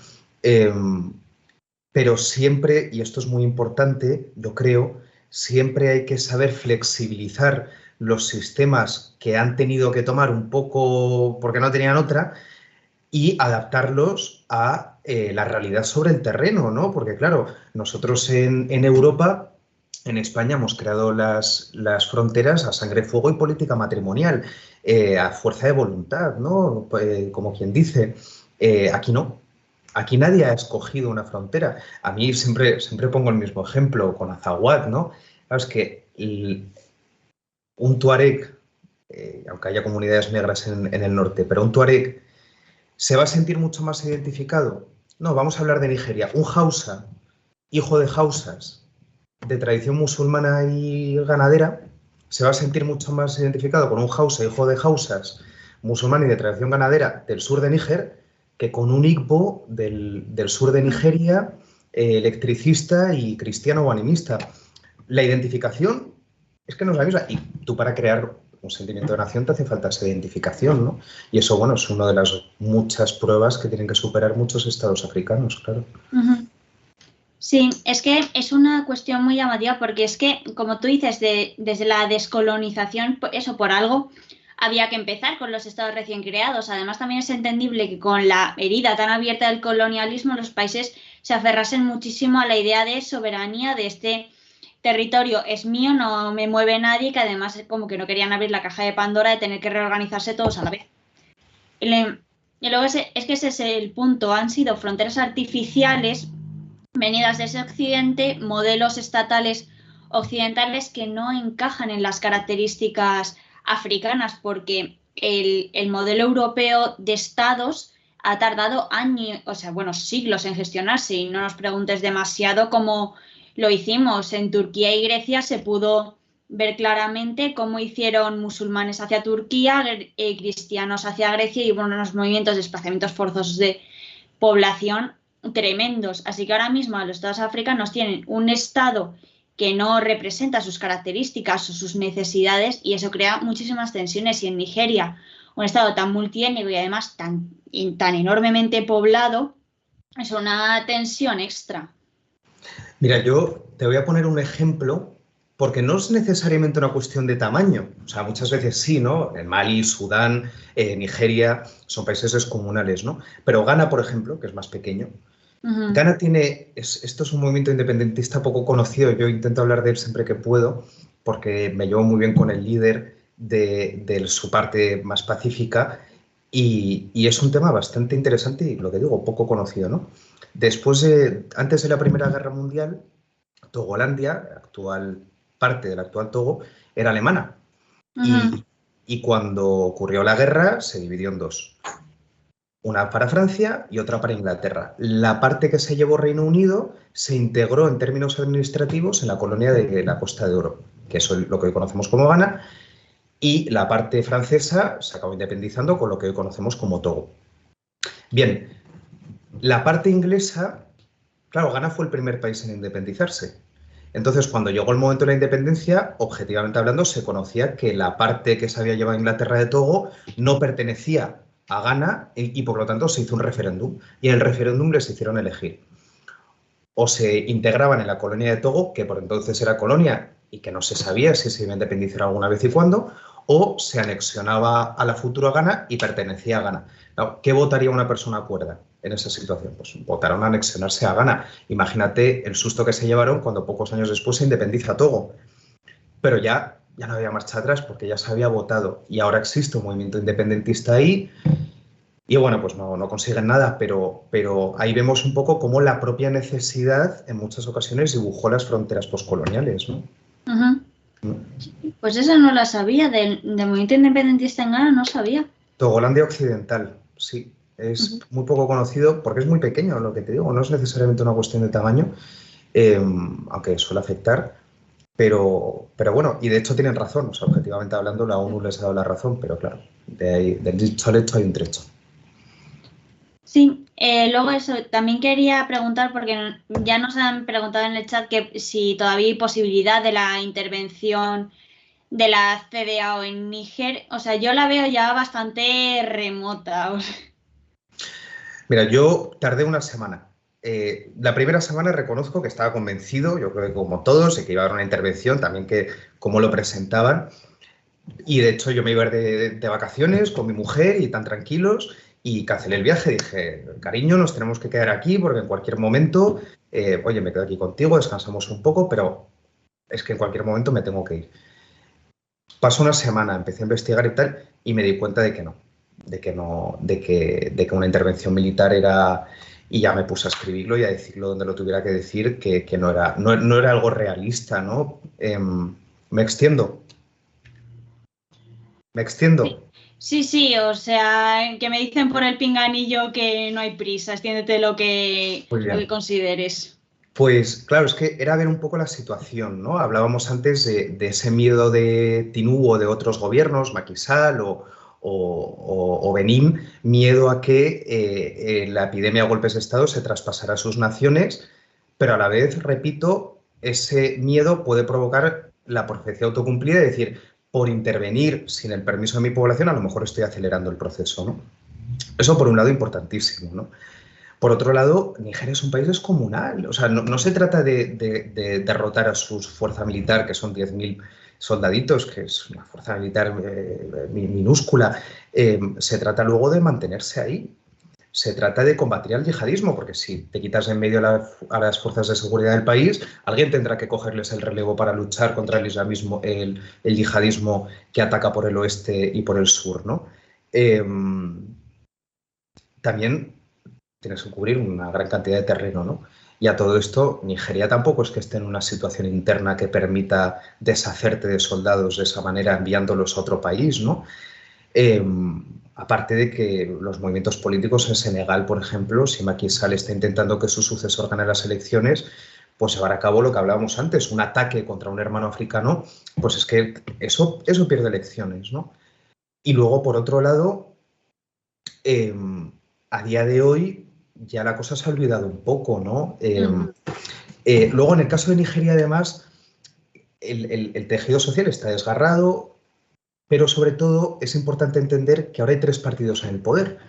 Pero siempre, y esto es muy importante, yo creo, siempre hay que saber flexibilizar los sistemas que han tenido que tomar un poco porque no tenían otra, y adaptarlos a la realidad sobre el terreno, ¿no? Porque, claro, nosotros en Europa, en España, hemos creado las fronteras a sangre, fuego y política matrimonial, a fuerza de voluntad, ¿no? Como quien dice, aquí no. Aquí nadie ha escogido una frontera. A mí siempre pongo el mismo ejemplo con Azawad, ¿no? Claro, es que un tuareg, aunque haya comunidades negras en el norte, pero un tuareg ¿se va a sentir mucho más identificado? No, vamos a hablar de Nigeria. Un Hausa, hijo de Hausas, de tradición musulmana y ganadera, se va a sentir mucho más identificado con un Hausa, hijo de Hausas, musulmán y de tradición ganadera del sur de Níger, que con un Igbo del sur de Nigeria, electricista y cristiano o animista. La identificación es que no es la misma. Y tú, para crear un sentimiento de nación, te hace falta esa identificación, ¿no? Y eso, bueno, es una de las muchas pruebas que tienen que superar muchos estados africanos, claro. Sí, es que es una cuestión muy llamativa porque es que, como tú dices, desde la descolonización, eso por algo había que empezar con los estados recién creados. Además, también es entendible que con la herida tan abierta del colonialismo, los países se aferrasen muchísimo a la idea de soberanía de este territorio es mío, no me mueve nadie, que además como que no querían abrir la caja de Pandora de tener que reorganizarse todos a la vez. Y luego es que ese es el punto, han sido fronteras artificiales venidas desde Occidente, modelos estatales occidentales que no encajan en las características africanas, porque el modelo europeo de estados ha tardado años, o sea, bueno, siglos en gestionarse, y no nos preguntes demasiado cómo lo hicimos. En Turquía y Grecia se pudo ver claramente cómo hicieron musulmanes hacia Turquía, cristianos hacia Grecia, y bueno, unos movimientos de desplazamientos forzosos de población tremendos. Así que ahora mismo los estados africanos tienen un estado que no representa sus características o sus necesidades, y eso crea muchísimas tensiones. Y en Nigeria, un estado tan multiétnico y además tan enormemente poblado, es una tensión extra. Mira, yo te voy a poner un ejemplo, porque no es necesariamente una cuestión de tamaño. O sea, muchas veces sí, ¿no? En Mali, Sudán, Nigeria, son países descomunales, ¿no? Pero Ghana, por ejemplo, que es más pequeño, Ghana tiene, esto es un movimiento independentista poco conocido, yo intento hablar de él siempre que puedo, porque me llevo muy bien con el líder de su parte más pacífica, y es un tema bastante interesante y, lo que digo, poco conocido, ¿no? Antes de la Primera Guerra Mundial, Togolandia, actual parte del actual Togo, era alemana. Ujú. Y cuando ocurrió la guerra, se dividió en dos. Una para Francia y otra para Inglaterra. La parte que se llevó Reino Unido se integró en términos administrativos en la colonia de la Costa de Oro, que es lo que hoy conocemos como Ghana, y la parte francesa se acabó independizando con lo que hoy conocemos como Togo. Bien, la parte inglesa, claro, Ghana fue el primer país en independizarse. Entonces, cuando llegó el momento de la independencia, objetivamente hablando, se conocía que la parte que se había llevado a Inglaterra de Togo no pertenecía a Ghana y por lo tanto se hizo un referéndum. Y en el referéndum les hicieron elegir. O se integraban en la colonia de Togo, que por entonces era colonia y que no se sabía si se iba a independizar alguna vez y cuándo, o se anexionaba a la futura Ghana y pertenecía a Ghana. ¿Qué votaría una persona cuerda en esa situación? Pues votaron a anexionarse a Ghana. Imagínate el susto que se llevaron cuando pocos años después se independiza Togo. Pero ya no había marcha atrás porque ya se había votado y ahora existe un movimiento independentista ahí. Y bueno, pues no consiguen nada, pero ahí vemos un poco cómo la propia necesidad en muchas ocasiones dibujó las fronteras poscoloniales, ¿no? Uh-huh. Pues esa no la sabía, del movimiento independentista en Ghana no sabía. Togolandia Occidental, sí, es muy poco conocido porque es muy pequeño, lo que te digo, no es necesariamente una cuestión de tamaño, aunque suele afectar, pero bueno, y de hecho tienen razón, o sea, objetivamente hablando la ONU les ha dado la razón, pero claro, del dicho al hecho hay un trecho. Sí, luego eso, también quería preguntar, porque ya nos han preguntado en el chat que si todavía hay posibilidad de la intervención de la CEDEAO en Níger. O sea, yo la veo ya bastante remota. Mira, yo tardé una semana. La primera semana reconozco que estaba convencido, yo creo que como todos, de que iba a haber una intervención, también que cómo lo presentaban. Y de hecho yo me iba a ir de vacaciones con mi mujer y tan tranquilos y cancelé el viaje. Dije, cariño, nos tenemos que quedar aquí porque en cualquier momento, oye, me quedo aquí contigo, descansamos un poco, pero es que en cualquier momento me tengo que ir. Pasó una semana, empecé a investigar y tal, y me di cuenta de que no, de que una intervención militar era, y ya me puse a escribirlo y a decirlo donde lo tuviera que decir, que no era algo realista, ¿no? Me extiendo. ¿Me extiendo? Sí, o sea, que me dicen por el pinganillo que no hay prisa, extiéndete lo que consideres. Pues claro, es que era ver un poco la situación, ¿no? Hablábamos antes de ese miedo de Tinubu o de otros gobiernos, Macky Sall o Benín, miedo a que la epidemia de golpes de Estado se traspasara a sus naciones, pero a la vez, repito, ese miedo puede provocar la profecía autocumplida, es decir, por intervenir sin el permiso de mi población, a lo mejor estoy acelerando el proceso, ¿no? Eso por un lado importantísimo, ¿no? Por otro lado, Nigeria es un país descomunal. O sea, no se trata de derrotar a su fuerza militar, que son 10.000 soldaditos, que es una fuerza militar minúscula. Se trata luego de mantenerse ahí. Se trata de combatir al yihadismo, porque si te quitas en medio a las fuerzas de seguridad del país, alguien tendrá que cogerles el relevo para luchar contra el islamismo, el yihadismo que ataca por el oeste y por el sur, ¿no? También tienes que cubrir una gran cantidad de terreno, ¿no? Y a todo esto, Nigeria tampoco es que esté en una situación interna que permita deshacerte de soldados de esa manera enviándolos a otro país, ¿no? Aparte de que los movimientos políticos en Senegal, por ejemplo, si Macky Sall está intentando que su sucesor gane las elecciones, pues llevar a cabo lo que hablábamos antes, un ataque contra un hermano africano, pues es que eso pierde elecciones, ¿no? Y luego, por otro lado, a día de hoy ya la cosa se ha olvidado un poco, ¿no? Luego, en el caso de Nigeria, además, el tejido social está desgarrado, pero sobre todo es importante entender que ahora hay 3 partidos en el poder,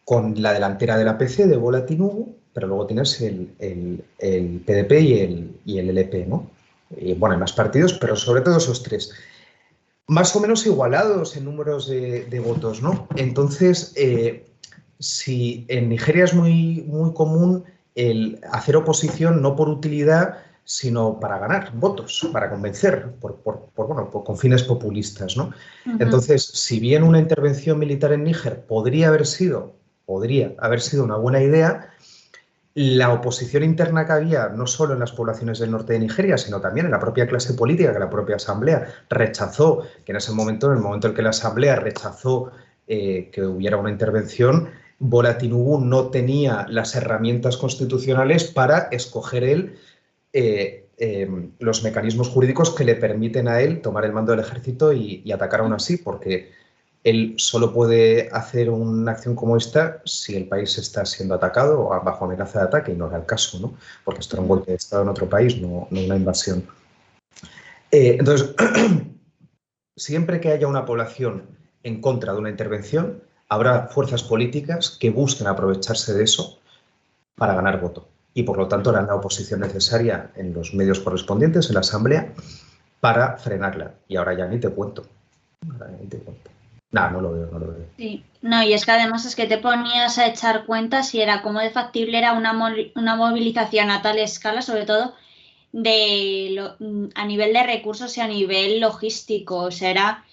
con la delantera de la PC de Bola Tinubu, pero luego tienes el PDP y el LP, ¿no? Y bueno, hay más partidos, pero sobre todo esos 3. Más o menos igualados en números de votos, ¿no? Entonces, si en Nigeria es muy, muy común el hacer oposición no por utilidad, sino para ganar votos, para convencer, con fines populistas, ¿no? Entonces, si bien una intervención militar en Níger podría haber sido una buena idea, la oposición interna que había, no solo en las poblaciones del norte de Nigeria, sino también en la propia clase política, que la propia asamblea rechazó, que en ese momento, en el momento en que la asamblea rechazó que hubiera una intervención, Bola Tinubu no tenía las herramientas constitucionales para escoger él los mecanismos jurídicos que le permiten a él tomar el mando del ejército y atacar aún así, porque él solo puede hacer una acción como esta si el país está siendo atacado o bajo amenaza de ataque, y no era el caso, ¿no? Porque esto era un golpe de Estado en otro país, no una invasión. Entonces, siempre que haya una población en contra de una intervención, habrá fuerzas políticas que busquen aprovecharse de eso para ganar voto. Y por lo tanto harán la oposición necesaria en los medios correspondientes, en la asamblea, para frenarla. Y ahora ya ni te cuento. No lo veo. Sí, no, y es que además es que te ponías a echar cuentas y era cómo de factible era una movilización a tal escala, sobre todo a nivel de recursos y a nivel logístico. O sea,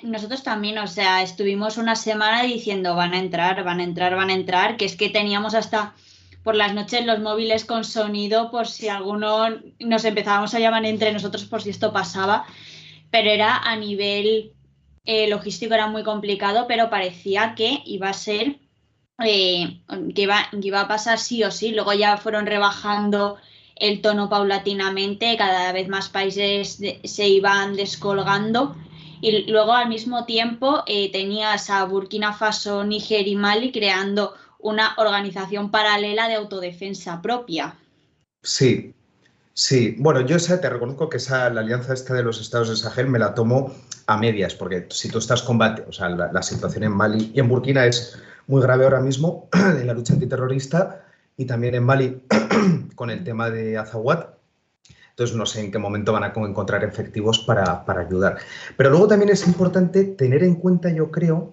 nosotros también, o sea, estuvimos una semana diciendo van a entrar, que es que teníamos hasta por las noches los móviles con sonido por si alguno nos empezábamos a llamar entre nosotros por si esto pasaba, pero era a nivel logístico era muy complicado, pero parecía que iba a ser que iba a pasar sí o sí. Luego ya fueron rebajando el tono paulatinamente, cada vez más países se iban descolgando y luego al mismo tiempo tenías a Burkina Faso, Níger y Mali creando una organización paralela de autodefensa propia. Sí. Bueno, yo te reconozco que la alianza esta de los estados de Sahel me la tomo a medias, porque si tú estás combate, o sea, la situación en Mali y en Burkina es muy grave ahora mismo en la lucha antiterrorista, y también en Mali con el tema de Azawad. Entonces no sé en qué momento van a encontrar efectivos para ayudar. Pero luego también es importante tener en cuenta, yo creo,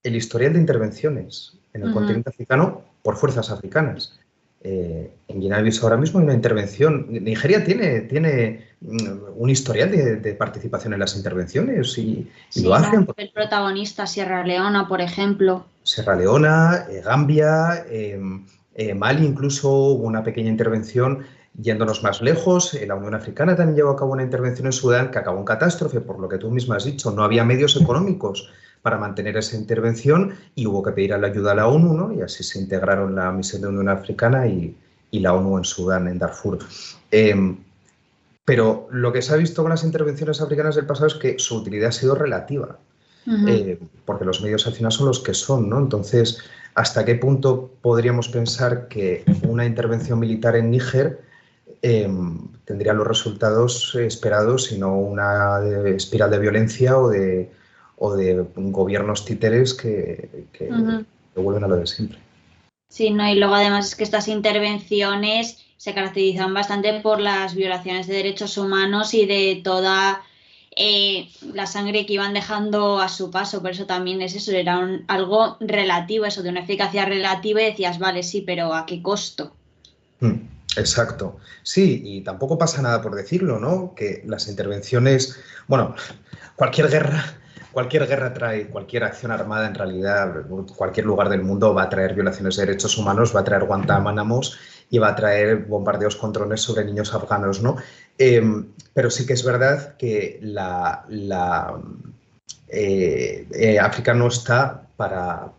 el historial de intervenciones en el continente africano por fuerzas africanas. En Guinea-Bissau ahora mismo hay una intervención. Nigeria tiene un historial de participación en las intervenciones y lo hacen. El protagonista, Sierra Leona, por ejemplo. Sierra Leona, Gambia, Mali incluso hubo una pequeña intervención. Yéndonos más lejos, la Unión Africana también llevó a cabo una intervención en Sudán que acabó en catástrofe, por lo que tú misma has dicho. No había medios económicos para mantener esa intervención y hubo que pedir la ayuda a la ONU, ¿no? Y así se integraron la misión de Unión Africana y la ONU en Sudán, en Darfur. Pero lo que se ha visto con las intervenciones africanas del pasado es que su utilidad ha sido relativa, porque los medios al final son los que son, ¿no? Entonces, ¿hasta qué punto podríamos pensar que una intervención militar en Níger tendría los resultados esperados y no una espiral de violencia o de gobiernos títeres que vuelven a lo de siempre? Sí, no, y luego además es que estas intervenciones se caracterizan bastante por las violaciones de derechos humanos y de toda la sangre que iban dejando a su paso. Por eso también es eso, era algo relativo, eso de una eficacia relativa, y decías, vale, sí, pero ¿a qué costo? Exacto. Sí, y tampoco pasa nada por decirlo, ¿no? Que las intervenciones, bueno, cualquier guerra trae, cualquier acción armada en realidad, cualquier lugar del mundo va a traer violaciones de derechos humanos, va a traer Guantánamos y va a traer bombardeos con drones sobre niños afganos, ¿no? Pero sí que es verdad que África no está para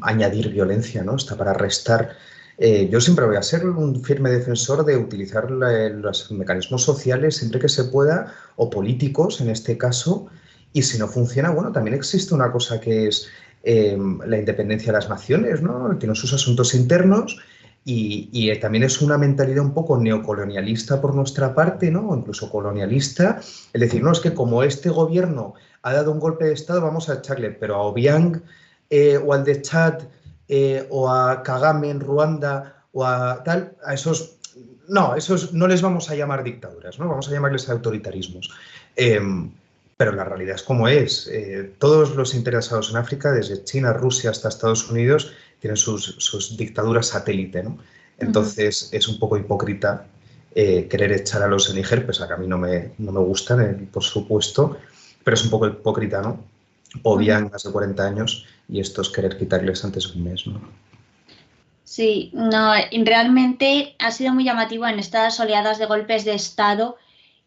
añadir violencia, ¿no? Está para restar. Yo siempre voy a ser un firme defensor de utilizar los mecanismos sociales siempre que se pueda, o políticos en este caso, y si no funciona, bueno, también existe una cosa que es la independencia de las naciones, ¿no? Tienen sus asuntos internos y también es una mentalidad un poco neocolonialista por nuestra parte, ¿no? O incluso colonialista, es decir, no, es que como este gobierno ha dado un golpe de Estado, vamos a echarle, pero a Obiang o al de Chad o a Kagame en Ruanda o a tal, a esos no les vamos a llamar dictaduras, ¿no? Vamos a llamarles autoritarismos. Pero la realidad es como es. Todos los interesados en África, desde China, Rusia hasta Estados Unidos, tienen sus dictaduras satélite, ¿no? Entonces es un poco hipócrita querer echar a los de Níger, pues a que a mí no me gustan, por supuesto, pero es un poco hipócrita, ¿no? Obiang más de 40 años y estos querer quitarles antes de un mes, ¿no? Sí, no, realmente ha sido muy llamativo en estas oleadas de golpes de Estado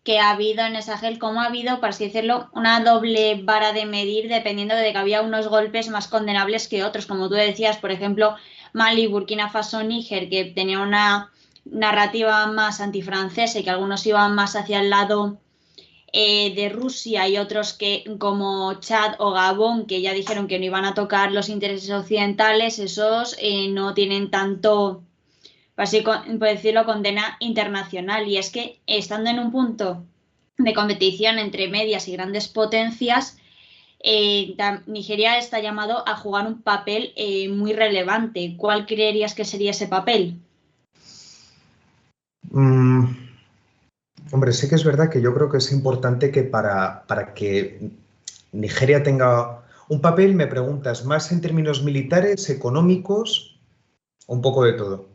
que ha habido en el Sahel, como ha habido, por así decirlo, una doble vara de medir dependiendo de que había unos golpes más condenables que otros, como tú decías, por ejemplo, Mali, Burkina Faso, Níger, que tenía una narrativa más antifrancesa y que algunos iban más hacia el lado de Rusia y otros que como Chad o Gabón, que ya dijeron que no iban a tocar los intereses occidentales, esos no tienen tanto, así por decirlo, condena internacional. Y es que estando en un punto de competición entre medias y grandes potencias, Nigeria está llamado a jugar un papel muy relevante. ¿Cuál creerías que sería ese papel? Hombre, sí que es verdad que yo creo que es importante que para que Nigeria tenga un papel, me preguntas, más en términos militares, económicos, un poco de todo.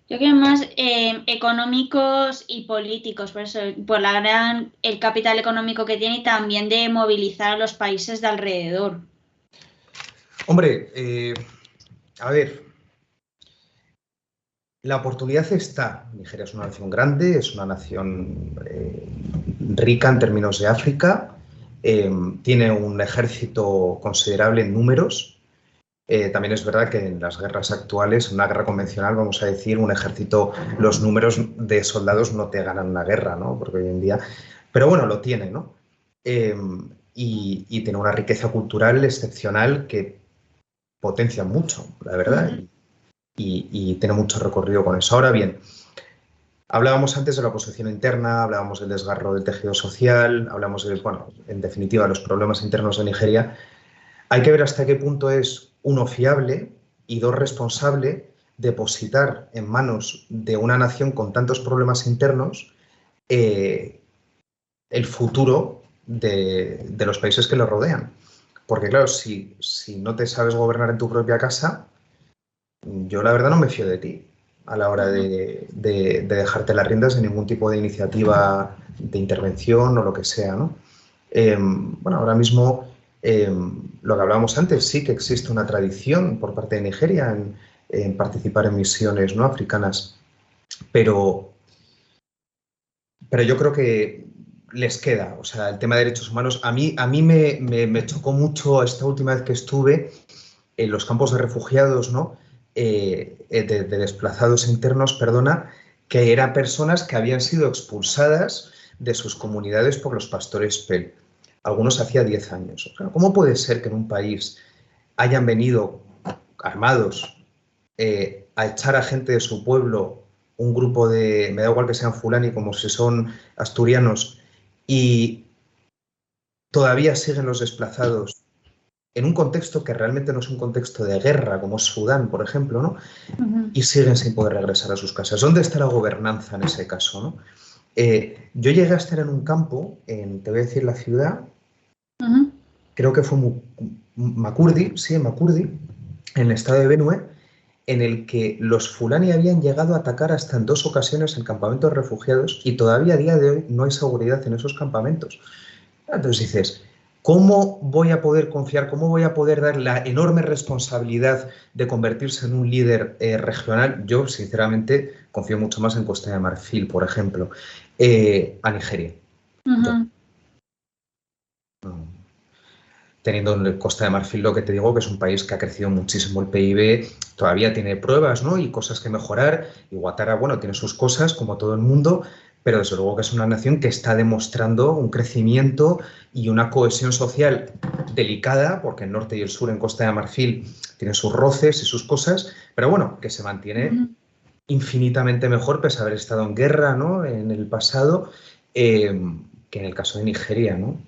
Yo creo más económicos y políticos, por eso, por el capital económico que tiene y también de movilizar a los países de alrededor. Hombre, a ver, la oportunidad está. Nigeria es una nación grande, es una nación rica en términos de África, tiene un ejército considerable en números. También es verdad que en las guerras actuales, en una guerra convencional, vamos a decir, un ejército, los números de soldados no te ganan una guerra, ¿no? Porque hoy en día, pero bueno, lo tiene, ¿no? Y tiene una riqueza cultural excepcional que potencia mucho, la verdad, y tiene mucho recorrido con eso. Ahora bien, hablábamos antes de la oposición interna, hablábamos del desgarro del tejido social, hablamos de, bueno, en definitiva, los problemas internos de Nigeria. Hay que ver hasta qué punto es, uno, fiable y dos, responsable depositar en manos de una nación con tantos problemas internos el futuro de los países que lo rodean. Porque claro, si no te sabes gobernar en tu propia casa, yo la verdad no me fío de ti a la hora de dejarte las riendas de ningún tipo de iniciativa de intervención o lo que sea, ¿no? Bueno, ahora mismo lo que hablábamos antes, sí que existe una tradición por parte de Nigeria en participar en misiones no africanas, pero yo creo que les queda, o sea, el tema de derechos humanos, a mí me chocó mucho esta última vez que estuve en los campos de refugiados, ¿no? De desplazados internos, perdona, que eran personas que habían sido expulsadas de sus comunidades por los pastores PEL. Algunos hacía 10 años. O sea, ¿cómo puede ser que en un país hayan venido armados a echar a gente de su pueblo, un grupo de, me da igual que sean fulani como si son asturianos, y todavía siguen los desplazados en un contexto que realmente no es un contexto de guerra, como es Sudán, por ejemplo, ¿no? Y siguen sin poder regresar a sus casas? ¿Dónde está la gobernanza en ese caso, ¿no? Yo llegué a estar en un campo, te voy a decir la ciudad, creo que fue Makurdi, sí, en Makurdi, en el estado de Benue, en el que los fulani habían llegado a atacar hasta en 2 ocasiones el campamento de refugiados y todavía a día de hoy no hay seguridad en esos campamentos. Entonces dices, ¿cómo voy a poder confiar, cómo voy a poder dar la enorme responsabilidad de convertirse en un líder regional? Yo, sinceramente, confío mucho más en Costa de Marfil, por ejemplo, a Nigeria. Teniendo en Costa de Marfil lo que te digo, que es un país que ha crecido muchísimo el PIB, todavía tiene pruebas, ¿no? Y cosas que mejorar. Y Ouattara, bueno, tiene sus cosas, como todo el mundo, pero desde luego que es una nación que está demostrando un crecimiento y una cohesión social delicada, porque el norte y el sur en Costa de Marfil tienen sus roces y sus cosas, pero bueno, que se mantiene infinitamente mejor, pese a haber estado en guerra, ¿no? En el pasado, que en el caso de Nigeria, ¿no?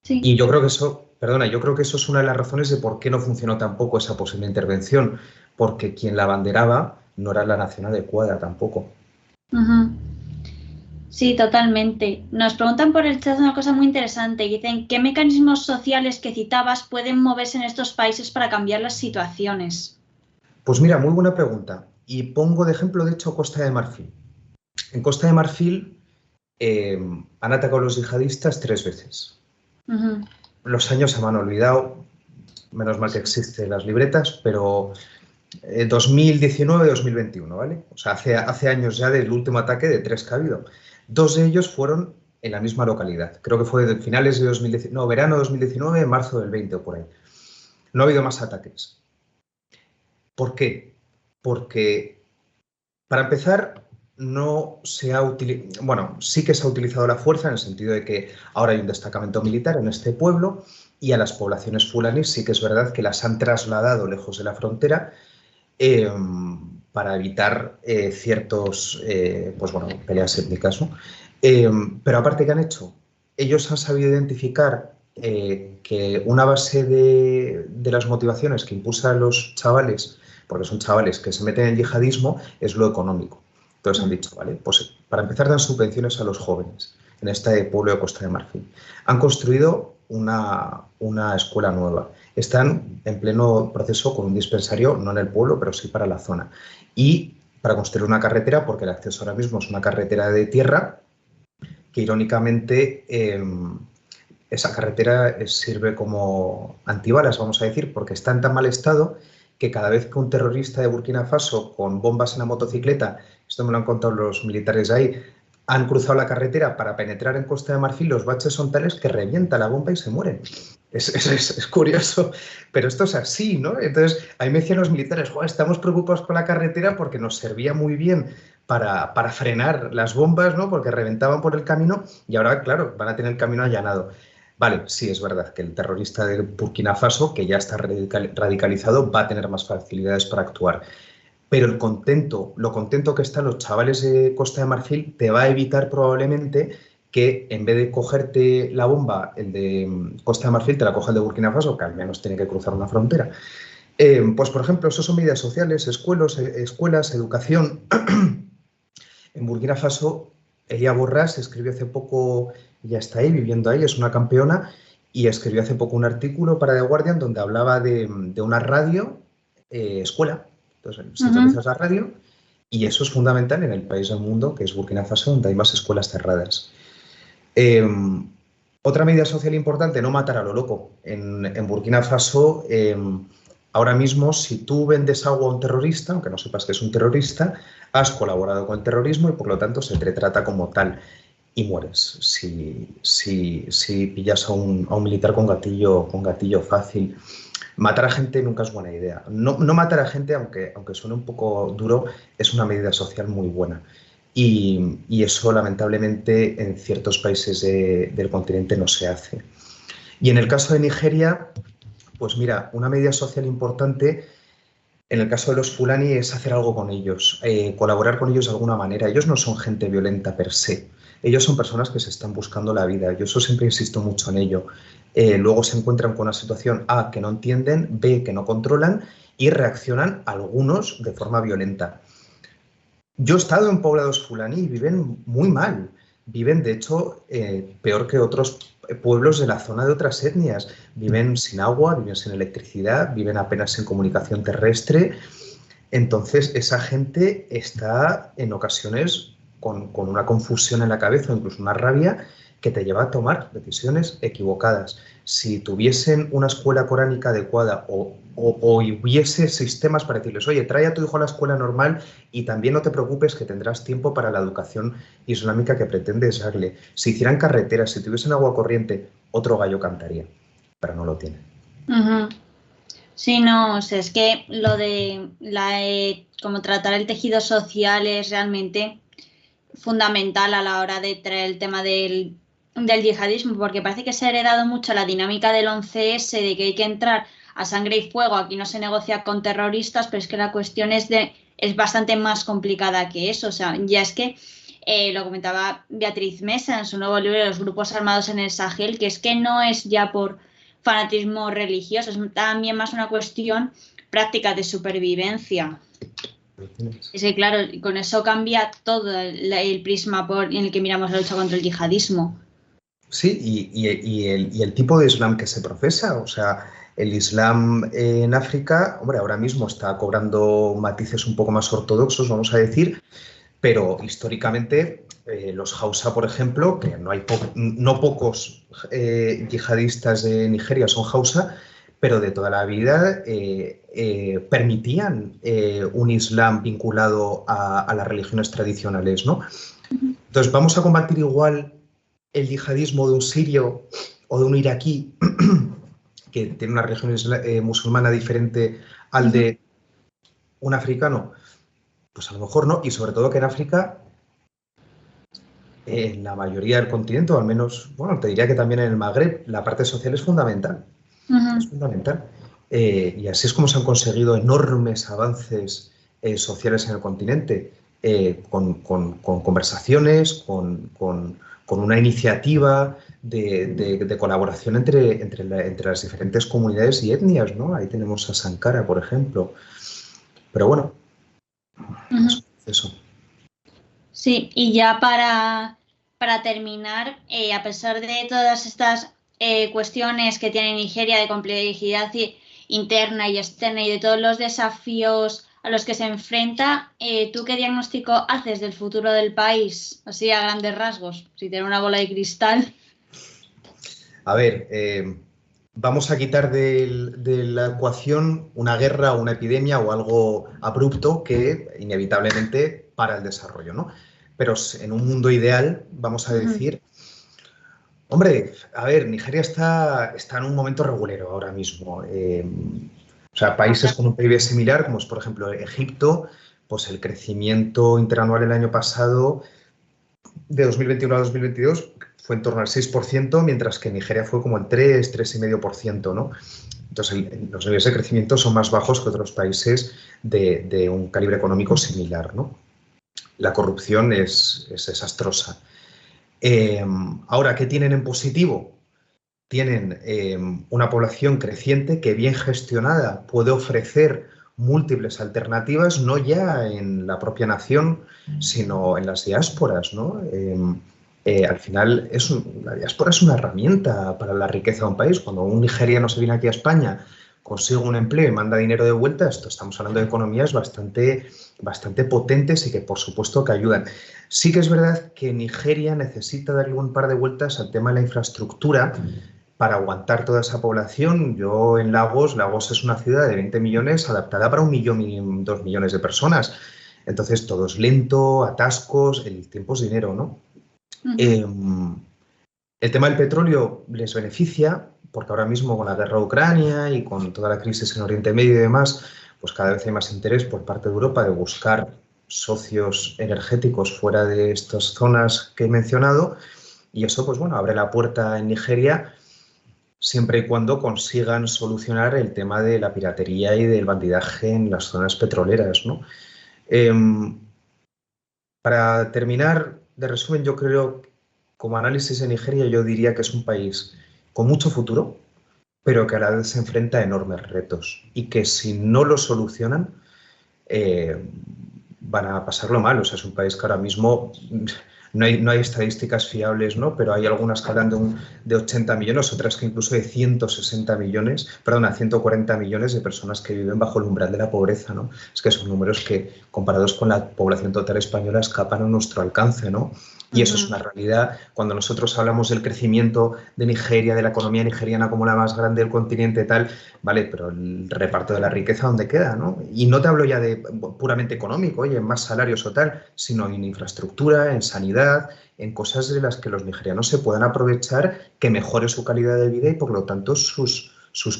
Sí. Y yo creo que eso, perdona, yo creo que eso es una de las razones de por qué no funcionó tampoco esa posible intervención, porque quien la abanderaba no era la nación adecuada tampoco. Sí, totalmente. Nos preguntan por el chat una cosa muy interesante. Dicen, ¿qué mecanismos sociales que citabas pueden moverse en estos países para cambiar las situaciones? Pues mira, muy buena pregunta. Y pongo de ejemplo, de hecho, Costa de Marfil. En Costa de Marfil han atacado a los yihadistas 3 veces. Los años se me han olvidado, menos mal que existen las libretas, pero 2019-2021, ¿vale? O sea, hace años ya del último ataque de 3 que ha habido. 2 de ellos fueron en la misma localidad. Creo que fue de finales de 2019, no, verano de 2019, marzo del 20 o por ahí. No ha habido más ataques. ¿Por qué? Porque, para empezar, no se ha utilizado, bueno, sí que se ha utilizado la fuerza en el sentido de que ahora hay un destacamento militar en este pueblo y a las poblaciones fulanis sí que es verdad que las han trasladado lejos de la frontera para evitar ciertos, pues bueno, peleas étnicas, ¿no? Pero aparte, ¿qué han hecho? Ellos han sabido identificar que una base de las motivaciones que impulsan a los chavales, porque son chavales que se meten en el yihadismo, es lo económico. Entonces han dicho, vale, pues para empezar dan subvenciones a los jóvenes en este pueblo de Costa de Marfil. Han construido una escuela nueva. Están en pleno proceso con un dispensario, no en el pueblo, pero sí para la zona. Y para construir una carretera, porque el acceso ahora mismo es una carretera de tierra, que irónicamente esa carretera sirve como antibalas, vamos a decir, porque está en tan mal estado que cada vez que un terrorista de Burkina Faso con bombas en la motocicleta, esto me lo han contado los militares de ahí, han cruzado la carretera para penetrar en Costa de Marfil, los baches son tales que revienta la bomba y se mueren. Es curioso, pero esto es así, ¿no? Entonces, ahí me decían los militares, estamos preocupados con la carretera porque nos servía muy bien para frenar las bombas, ¿no? Porque reventaban por el camino y ahora, claro, van a tener el camino allanado. Vale, sí, es verdad que el terrorista de Burkina Faso, que ya está radicalizado, va a tener más facilidades para actuar. Pero lo contento que están los chavales de Costa de Marfil te va a evitar probablemente que en vez de cogerte la bomba, el de Costa de Marfil te la coja el de Burkina Faso, que al menos tiene que cruzar una frontera. Pues, por ejemplo, eso son medidas sociales, escuelas, educación. En Burkina Faso, Elia Borràs escribió hace poco, ya está ahí, viviendo ahí, es una campeona, y escribió hace poco un artículo para The Guardian donde hablaba de una radio escuela. Entonces, sintonizas la radio y eso es fundamental en el país del mundo, que es Burkina Faso, donde hay más escuelas cerradas. Otra medida social importante, no matar a lo loco. En Burkina Faso, ahora mismo, si tú vendes algo a un terrorista, aunque no sepas que es un terrorista, has colaborado con el terrorismo y por lo tanto se te trata como tal y mueres. Si pillas a un militar con gatillo fácil. Matar a gente nunca es buena idea. No matar a gente, aunque suene un poco duro, es una medida social muy buena. Y eso, lamentablemente, en ciertos países del continente no se hace. Y en el caso de Nigeria, pues mira, una medida social importante, en el caso de los fulani, es hacer algo con ellos, colaborar con ellos de alguna manera. Ellos no son gente violenta per se. Ellos son personas que se están buscando la vida. Yo eso siempre insisto mucho en ello. Luego se encuentran con una situación A, que no entienden, B, que no controlan y reaccionan algunos de forma violenta. Yo he estado en poblados fulani y viven muy mal. Viven, de hecho, peor que otros pueblos de la zona de otras etnias. Viven sin agua, viven sin electricidad, viven apenas sin comunicación terrestre. Entonces, esa gente está en ocasiones con una confusión en la cabeza o incluso una rabia que te lleva a tomar decisiones equivocadas. Si tuviesen una escuela coránica adecuada o hubiese sistemas para decirles, oye, trae a tu hijo a la escuela normal y también no te preocupes que tendrás tiempo para la educación islámica que pretendes darle. Si hicieran carreteras, si tuviesen agua corriente, otro gallo cantaría, pero no lo tienen. Sí, no, o sea, es que lo de como tratar el tejido social es realmente fundamental a la hora de traer el tema del yihadismo, porque parece que se ha heredado mucho la dinámica del 11S, de que hay que entrar a sangre y fuego, aquí no se negocia con terroristas, pero es que la cuestión es bastante más complicada que eso. O sea, ya es que lo comentaba Beatriz Mesa en su nuevo libro, Los grupos armados en el Sahel, que es que no es ya por fanatismo religioso, es también más una cuestión práctica de supervivencia. Es que claro, con eso cambia todo el prisma en el que miramos la lucha contra el yihadismo. Sí, y el tipo de Islam que se profesa, o sea, el Islam en África, hombre, ahora mismo está cobrando matices un poco más ortodoxos, vamos a decir, pero históricamente los Hausa, por ejemplo, que no pocos yihadistas de Nigeria son Hausa, pero de toda la vida permitían un Islam vinculado a las religiones tradicionales, ¿no? Entonces, ¿vamos a combatir igual el yihadismo de un sirio o de un iraquí que tiene una religión musulmana diferente al de un africano? Pues a lo mejor no, y sobre todo que en África, en la mayoría del continente, o al menos, bueno, te diría que también en el Magreb, la parte social es fundamental. Es fundamental. Y así es como se han conseguido enormes avances sociales en el continente, con conversaciones, con una iniciativa de colaboración entre las diferentes comunidades y etnias, ¿no? Ahí tenemos a Sankara, por ejemplo. Pero bueno, eso. Sí, y ya para terminar, a pesar de todas estas cuestiones que tiene Nigeria de complejidad interna y externa y de todos los desafíos a los que se enfrenta, ¿tú qué diagnóstico haces del futuro del país? Así a grandes rasgos, si tiene una bola de cristal. A ver, vamos a quitar de la ecuación una guerra, una epidemia o algo abrupto que inevitablemente para el desarrollo, ¿no? Pero en un mundo ideal vamos a decir, hombre, a ver, Nigeria está en un momento regulero ahora mismo. O sea, países con un PIB similar, como es por ejemplo Egipto, pues el crecimiento interanual el año pasado, de 2021 a 2022, fue en torno al 6%, mientras que Nigeria fue como el 3,5%, ¿no? Entonces, los niveles de crecimiento son más bajos que otros países de un calibre económico similar, ¿no? La corrupción es desastrosa. Ahora, ¿qué tienen en positivo? Tienen una población creciente que, bien gestionada, puede ofrecer múltiples alternativas, no ya en la propia nación, sino en las diásporas, ¿no? Al final, la diáspora es una herramienta para la riqueza de un país. Cuando un nigeriano se viene aquí a España, consigue un empleo y manda dinero de vuelta, estamos hablando de economías bastante potentes y que, por supuesto, que ayudan. Sí que es verdad que Nigeria necesita darle un par de vueltas al tema de la infraestructura para aguantar toda esa población. Yo en Lagos es una ciudad de 20 millones adaptada para 1 millón, 2 millones de personas. Entonces, todo es lento, atascos, el tiempo es dinero, ¿no? El tema del petróleo les beneficia, porque ahora mismo con la guerra de Ucrania y con toda la crisis en Oriente Medio y demás, pues cada vez hay más interés por parte de Europa de buscar socios energéticos fuera de estas zonas que he mencionado, y eso, pues bueno, abre la puerta en Nigeria siempre y cuando consigan solucionar el tema de la piratería y del bandidaje en las zonas petroleras, ¿no? Para terminar, de resumen, yo creo, como análisis de Nigeria, yo diría que es un país con mucho futuro, pero que a la vez se enfrenta a enormes retos y que si no lo solucionan van a pasarlo mal. O sea, es un país que ahora mismo no hay estadísticas fiables, ¿no? Pero hay algunas que hablan de 80 millones, otras que incluso de 140 millones de personas que viven bajo el umbral de la pobreza, ¿no? Es que son números que, comparados con la población total española, escapan a nuestro alcance, ¿no? Y eso es una realidad. Cuando nosotros hablamos del crecimiento de Nigeria, de la economía nigeriana como la más grande del continente, tal, vale, pero el reparto de la riqueza, ¿dónde queda, no? Y no te hablo ya de puramente económico, oye, en más salarios o tal, sino en infraestructura, en sanidad, en cosas de las que los nigerianos se puedan aprovechar, que mejore su calidad de vida y, por lo tanto, sus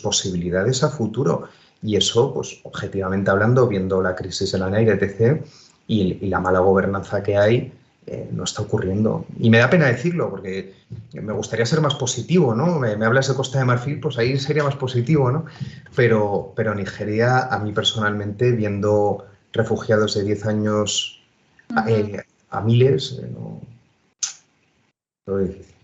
posibilidades a futuro. Y eso, pues, objetivamente hablando, viendo la crisis de la NAIR, etc., y la mala gobernanza que hay, no está ocurriendo. Y me da pena decirlo, porque me gustaría ser más positivo, ¿no? Me hablas de Costa de Marfil, pues ahí sería más positivo, ¿no? Pero Nigeria, a mí personalmente, viendo refugiados de 10 años a miles, no es difícil.